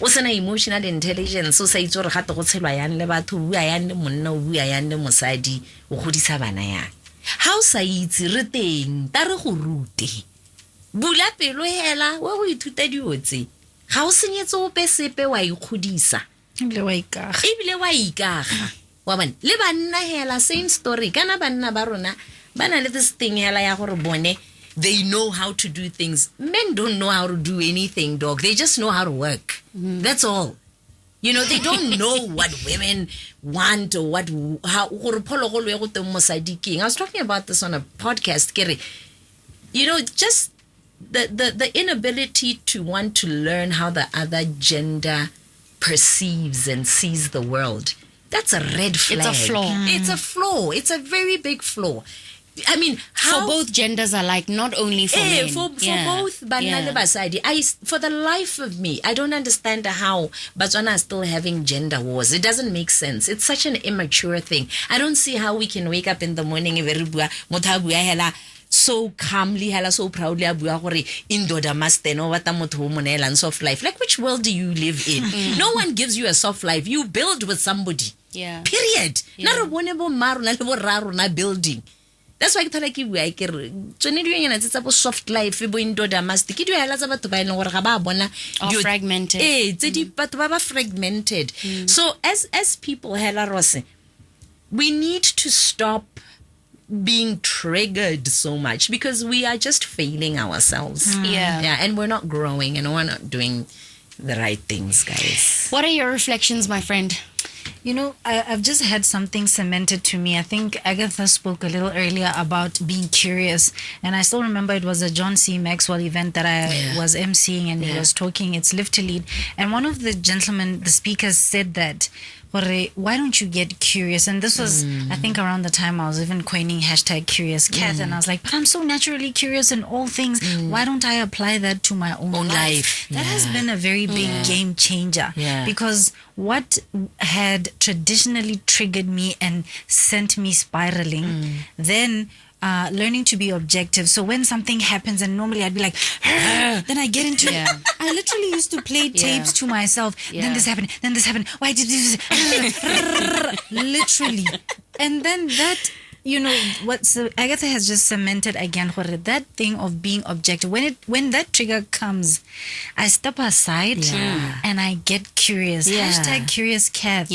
O sena emotional intelligence o sa itse gore gato go tshelwa yang le batho o bua yang le monna o bua yang le mosadi o godisa bana yang ha o sa itse re teng ta re go rute bula pelo hela wa go ithuta diotse ga o senyetse ope sepe wa ikgodisa Ebile wa ikaga wa bana le banna hela same story kana banna ba rona bana le this thing hela ya gore bone they know how to do things. Men don't know how to do anything, dog. They just know how to work. That's all. You know, they don't know what women want or how. I was talking about this on a podcast, Kere. You know, just the inability to want to learn how the other gender perceives and sees the world. That's a red flag. It's a flaw. It's a flaw. It's a very big flaw. I mean, for both genders alike, not only for men. For both banna le basadi. For the life of me, I don't understand how Botswana is still having gender wars. It doesn't make sense. It's such an immature thing. I don't see how we can wake up in the morning so calmly, so proudly, indoda masteno wata motho mo neelang soft life. Like, which world do you live in? No one gives you a soft life. You build with somebody. Yeah. Period. Na re bone bo maru na le bo raro na building. That's why I ke soft life bo indoda mast ke dilo tsa batho ba gore ga ba bona fragmented. But ba fragmented. So as people hela rose, we need to stop being triggered so much because we are just failing ourselves. Yeah, and we're not growing and we're not doing the right things, guys. What are your reflections, my friend? You know, I've just had something cemented to me. I think Agatha spoke a little earlier about being curious. And I still remember it was a John C. Maxwell event that I was emceeing and he was talking. It's Live to Lead. And one of the gentlemen, the speakers said that, why don't you get curious? And this was, I think, around the time I was even coining #CuriousCath. And I was like, but I'm so naturally curious in all things. Why don't I apply that to my own life? That has been a very big game changer. Because what had traditionally triggered me and sent me spiraling, then learning to be objective. So when something happens and normally I'd be like, then I get into it. I literally used to play tapes to myself. Then this happened. Why did this? Literally. And then that, you know, so Agatha has just cemented again that thing of being objective. When that trigger comes, I step aside and I get curious. #CuriousCath.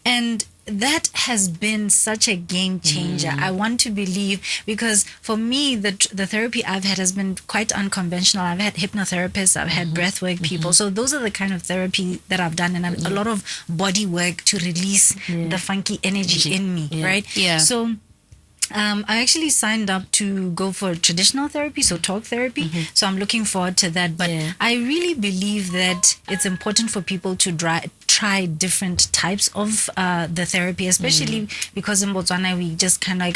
And that has been such a game changer. I want to believe, because for me the therapy I've had has been quite unconventional. I've had hypnotherapists, I've had breathwork people. So those are the kind of therapy that I've done, and a lot of body work to release the funky energy in me, right? So I actually signed up to go for traditional therapy, so talk therapy. So I'm looking forward to that. But I really believe that it's important for people to try different types of the therapy, especially because in Botswana we just kind of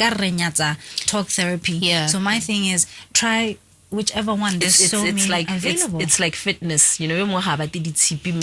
talk therapy. So my thing is, try whichever one. There's so many available. It's like fitness, you know. Exactly.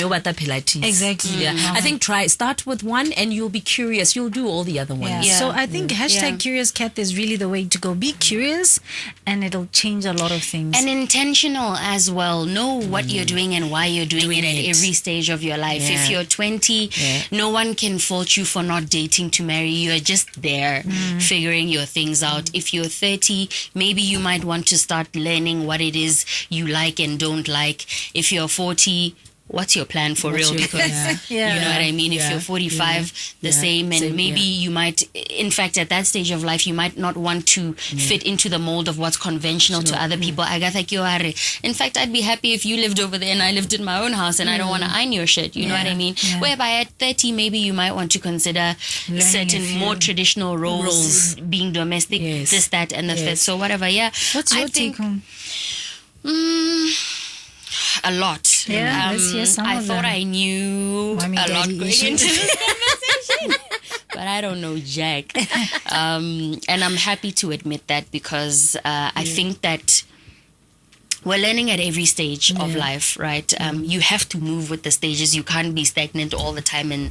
I think start with one and you'll be curious. You'll do all the other ones. So I think #CuriousCath is really the way to go. Be curious and it'll change a lot of things. And intentional as well. Know what you're doing and why you're doing it at every stage of your life. If you're 20, no one can fault you for not dating to marry. You're just there figuring your things out. If you're 30, maybe you might want to start learning what it is you like and don't like. If you're 40, what's your plan for real? Because you know what I mean? If you're 45, the same. And maybe you might, in fact, at that stage of life, you might not want to fit into the mold of what's conventional to other people. Agatha Kioare. In fact, I'd be happy if you lived over there and I lived in my own house and I don't want to iron your shit. You know what I mean? Whereby at 30, maybe you might want to consider certain more traditional roles, being domestic, this, that, and the third. So whatever, What's your take home? A lot. Let's hear some I of thought them. I knew a lot going into this conversation, but I don't know jack. And I'm happy to admit that, because I think that we're learning at every stage of life, right? You have to move with the stages. You can't be stagnant all the time and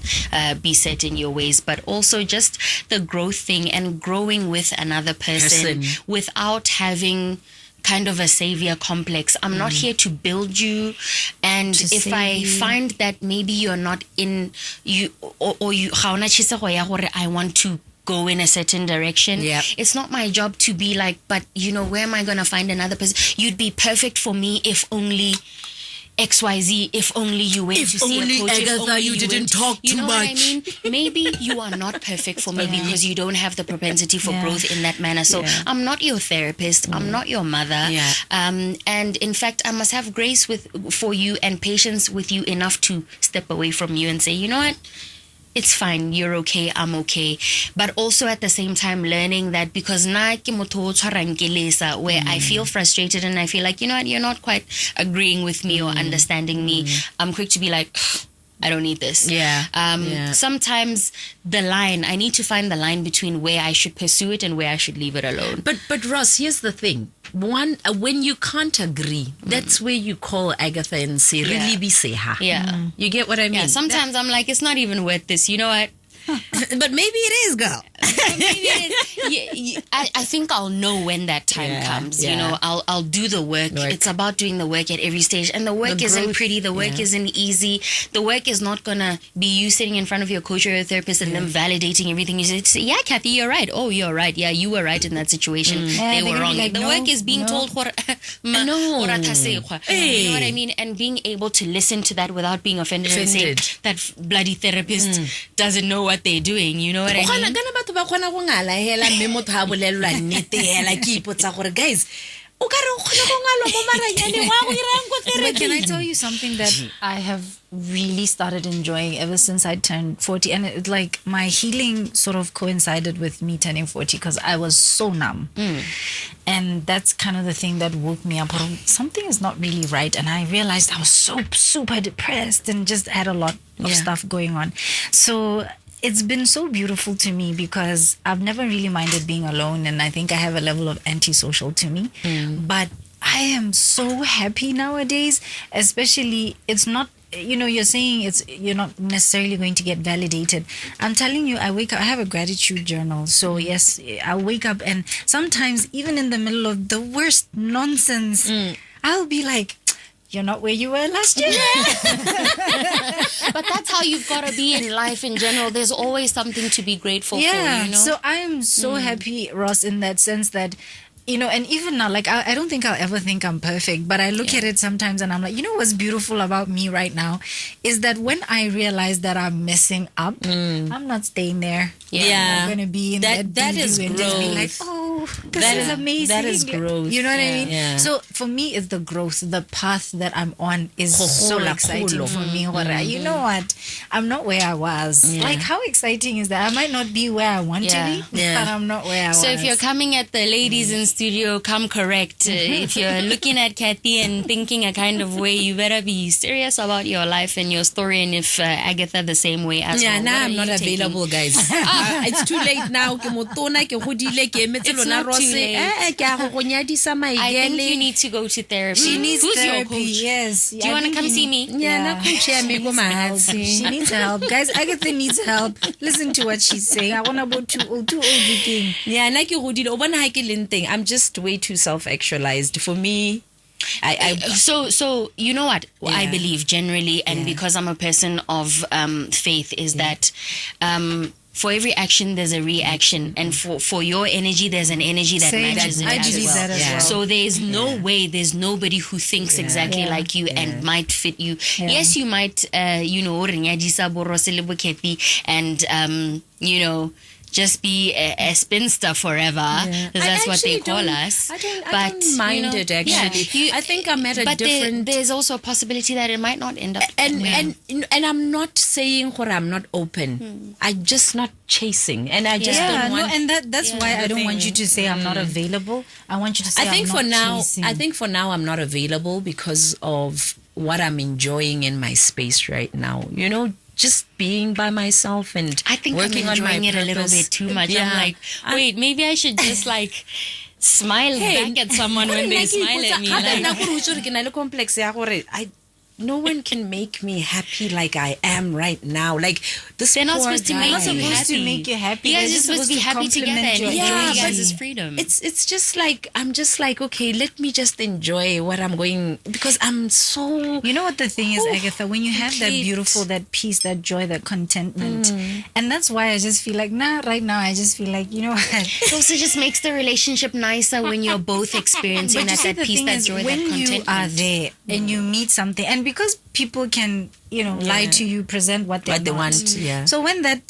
be set in your ways, but also just the growth thing and growing with another person. Without having kind of a savior complex. I'm not here to build you, and if I find that maybe you're not in you or you I want to go in a certain direction, it's not my job to be like, but you know, where am I gonna find another person? You'd be perfect for me if only XYZ, if only you went If to see only, a coach. Agatha, you didn't went- talk you too know what I much. mean? Maybe you are not perfect for me because you don't have the propensity for Yeah. growth in that manner. So I'm not your therapist. I'm not your mother. Yeah. And in fact, I must have grace for you and patience with you enough to step away from you and say, you know what? It's fine, you're okay, I'm okay. But also at the same time learning that because na ke motho o tshwarang ke lesa, where I feel frustrated and I feel like, you know what, you're not quite agreeing with me or understanding me. I'm quick to be like, I don't need this. Yeah. Sometimes I need to find the line between where I should pursue it and where I should leave it alone. But Ross, here's the thing. When you can't agree, that's where you call Agatha and say, really be seha. Yeah. You get what I mean? Yeah, sometimes I'm like, it's not even worth this. You know what? But maybe it is, girl. I think I'll know when that time comes. You know, I'll do the work. It's about doing the work at every stage, and the work isn't pretty. The work isn't easy. The work is not gonna be you sitting in front of your coach or your therapist and them validating everything you say. Yeah, Cathy, you're right. Oh, you're right. Yeah, you were right in that situation. They were wrong. Like, the work is being told. You know what I mean? And being able to listen to that without being offended. And say that bloody therapist doesn't know what they're doing. You know what I mean? Guys, But can I tell you something that I have really started enjoying ever since I turned 40? And it's like my healing sort of coincided with me turning 40 because I was so numb. And that's kind of the thing that woke me up. Something is not really right. And I realized I was so super depressed and just had a lot of stuff going on. So it's been so beautiful to me because I've never really minded being alone, and I think I have a level of antisocial to me. But I am so happy nowadays, especially it's not, you know, you're saying you're not necessarily going to get validated. I'm telling you, I wake up, I have a gratitude journal. So yes, I wake up and sometimes even in the middle of the worst nonsense, I'll be like, you're not where you were last year. But that's how you've got to be in life in general. There's always something to be grateful for, you know? So I am so happy, Ross, in that sense that, you know, and even now, like, I don't think I'll ever think I'm perfect, but I look at it sometimes and I'm like, you know what's beautiful about me right now is that when I realize that I'm messing up, I'm not staying there. I'm not going to be in that is and growth. just be like, oh, this is amazing. That is growth. You know what I mean? Yeah. So for me, it's the growth. The path that I'm on is so exciting for me. You know what? I'm not where I was. Like, how exciting is that? I might not be where I want to be, but I'm not where I was. So if you're coming at the ladies in studio, come correct. If you're looking at Cathy and thinking a kind of way, you better be serious about your life and your story. And if Agatha the same way as well. Now What I'm are not you taking? available, guys. It's too late now. It's not too late. I think you need to go to therapy. She needs Who's therapy, your coach? yes. Do you want to come see me? She needs help. Guys, Agatha needs help. Listen to what she's saying. I want to go to old thing. I'm just way too self-actualized. For me, So you know what I believe generally, and because I'm a person of faith, is that for every action there's a reaction, and for your energy there's an energy that Same. matches it I as believe well. that as well. So there's no way, there's nobody who thinks exactly like you and might fit you. Yes, you might and you know, just be a spinster forever. That's what they call us. I don't mind it actually. I think I'm at a different. There's also a possibility that it might not end up. And I'm not saying I'm not open. I'm just not chasing, and I just don't want. and that's why I don't want you to say I'm not available. I want you to say I think I'm not chasing. I think for now I'm not available because of what I'm enjoying in my space right now. You know, just being by myself and I think working I'm enjoying on my it a little purpose. bit too much. Yeah. I'm like, wait, maybe I should just like smile back at someone when they smile at me. Like, complex. no one can make me happy like I am right now. Like this They're not poor supposed to guy. make Not you supposed happy. to make you happy. You guys They're are supposed to be happy together compliment and your enjoy Yeah, you but guys' freedom. It's just like I'm just like, okay, let me just enjoy what I'm going, because I'm so You know what the thing is, Agatha? When you have that complete. beautiful, that peace, that joy, that contentment, and that's why I just feel like, right now, I just feel like, you know what? It also just makes the relationship nicer when you're both experiencing But you that, see, that the peace, thing that is, joy, when that contentment. you are there and you meet something, and because people can, lie to you, present what they want, yeah. So when that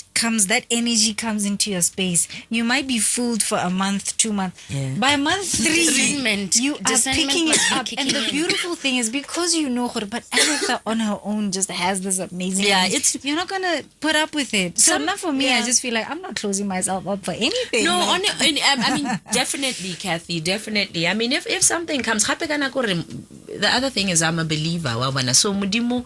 energy comes into your space, you might be fooled for a month, 2 months. Yeah. By month 3, Discernment. you are Discernment picking must it be up. kicking And the in. beautiful thing is, because but Agatha on her own just has this amazing. Yeah, energy, you're not gonna put up with it. So not for me. I just feel like I'm not closing myself up for anything. No, Like, I mean, definitely, Kathy, definitely. I mean, if something comes, the other thing is I'm a believer. So Mudimu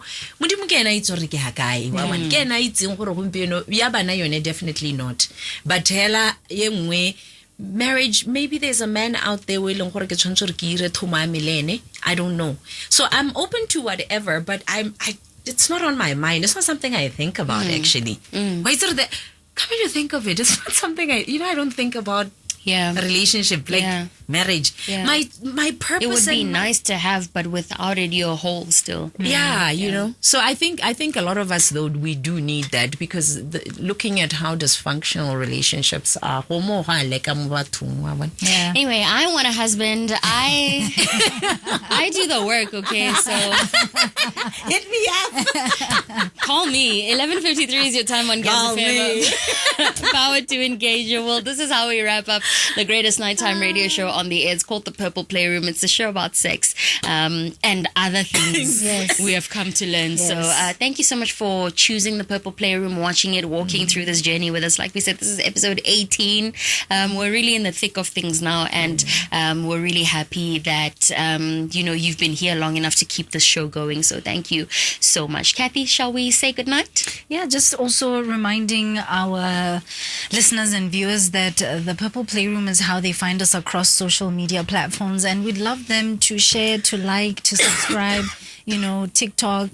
ke ena itse hore ke ha kae, wa bona. Ke ena itseng gore gompieno ya bana yone definitely not. But hela ye nngwe, marriage, maybe there's a man out there willing gore ke tshwantse gore ke ire thoma ya melene. I don't know. So I'm open to whatever, but it's not on my mind. It's not something I think about actually. Why is it that, come to think of it, it's not something I don't think about. Yeah. A relationship, like marriage. Yeah. My purpose. It would be and nice to have, but without it, you're whole still. Yeah, you know. So I think a lot of us though, we do need that, because looking at how dysfunctional relationships are. yeah. Anyway, I want a husband. I do the work, okay? So Hit me up. call me. 11:53 is your time on Call Gas FM. Power to engage your world. This is how we wrap up the greatest nighttime radio show on the air. It's called the Purple Playroom. It's a show about sex and other things we have come to learn. Yes. So thank you so much for choosing the Purple Playroom, watching it, walking through this journey with us. Like we said, this is episode 18. We're really in the thick of things now, and we're really happy that you've been here long enough to keep this show going. So thank you so much. Kathy, shall we say goodnight? Yeah, just also reminding our listeners and viewers that the Purple Playroom is how they find us across social media platforms, and we'd love them to share, to like, to subscribe. TikTok,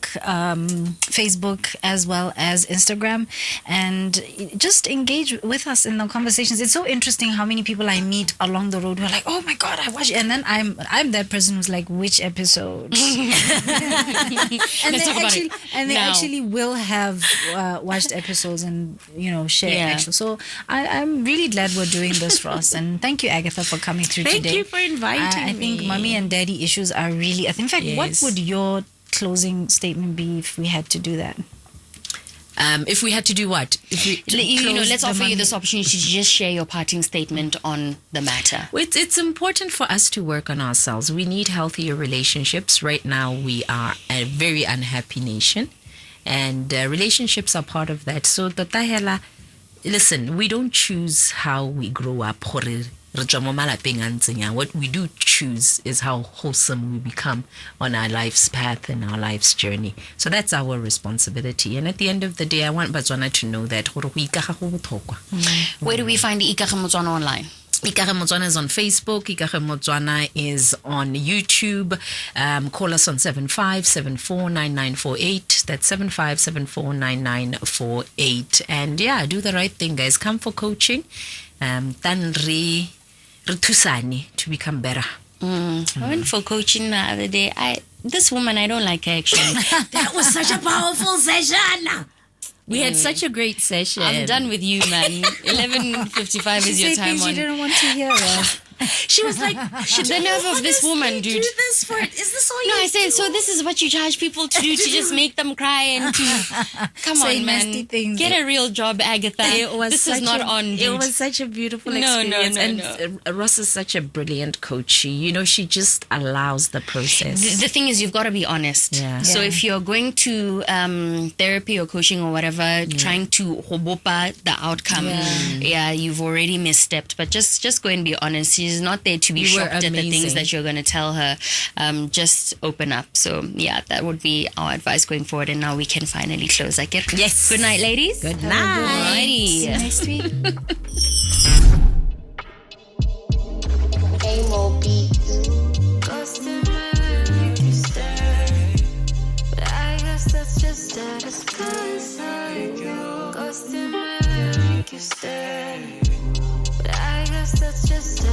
Facebook, as well as Instagram, and just engage with us in the conversations. It's so interesting how many people I meet along the road who are like, "Oh my God, I watched," and then I'm that person who's like, "Which episode?" and they actually will have watched episodes and share actual. So I'm really glad we're doing this, Ross, and thank you, Agatha, for coming through today. Thank you for inviting I think me. mommy and daddy issues are really. In fact, what Yes. would your closing statement be if we had to do that? If we had to do what? If we close Let's the offer you money. this opportunity to just share your parting statement on the matter. It's important for us to work on ourselves. We need healthier relationships. Right now, we are a very unhappy nation, and relationships are part of that. So, listen, we don't choose how we grow up. What we do choose is how wholesome we become on our life's path and our life's journey. So that's our responsibility. And at the end of the day, I want Batswana to know that. Where do we find the Ikaga Motswana online? Ikaga Motswana is on Facebook. Ikaga Motswana is on YouTube. Call us on 75749948. That's 75749948. And yeah, do the right thing, guys. Come for coaching. To become better. I went for coaching the other day. This woman, I don't like her actually. That was such a powerful session. We had such a great session. I'm done with you, man. 11:55 is your time She on. didn't want to hear us. She was like, The nerve of this woman, dude. Do this for it. Is this all No, you I said, do? so this is what you charge people to do, to just make them cry and to... Come Say on, man. nasty things. Get a real job, Agatha. This is not on, dude. It was such a beautiful No, experience. no. And Ross is such a brilliant coach. She just allows the process. The thing is, you've got to be honest. Yeah. So if you're going to therapy or coaching or whatever, trying to hobopa the outcome, you've already misstepped. But just go and be honest. She's not there to be You were shocked at the things amazing. that you're going to tell her. Just open up. So yeah, that would be our advice going forward. And now we can finally close. Yes. Good night, ladies. Good night. See you Alrighty. next week. Amo beats. Customary stay, but That's just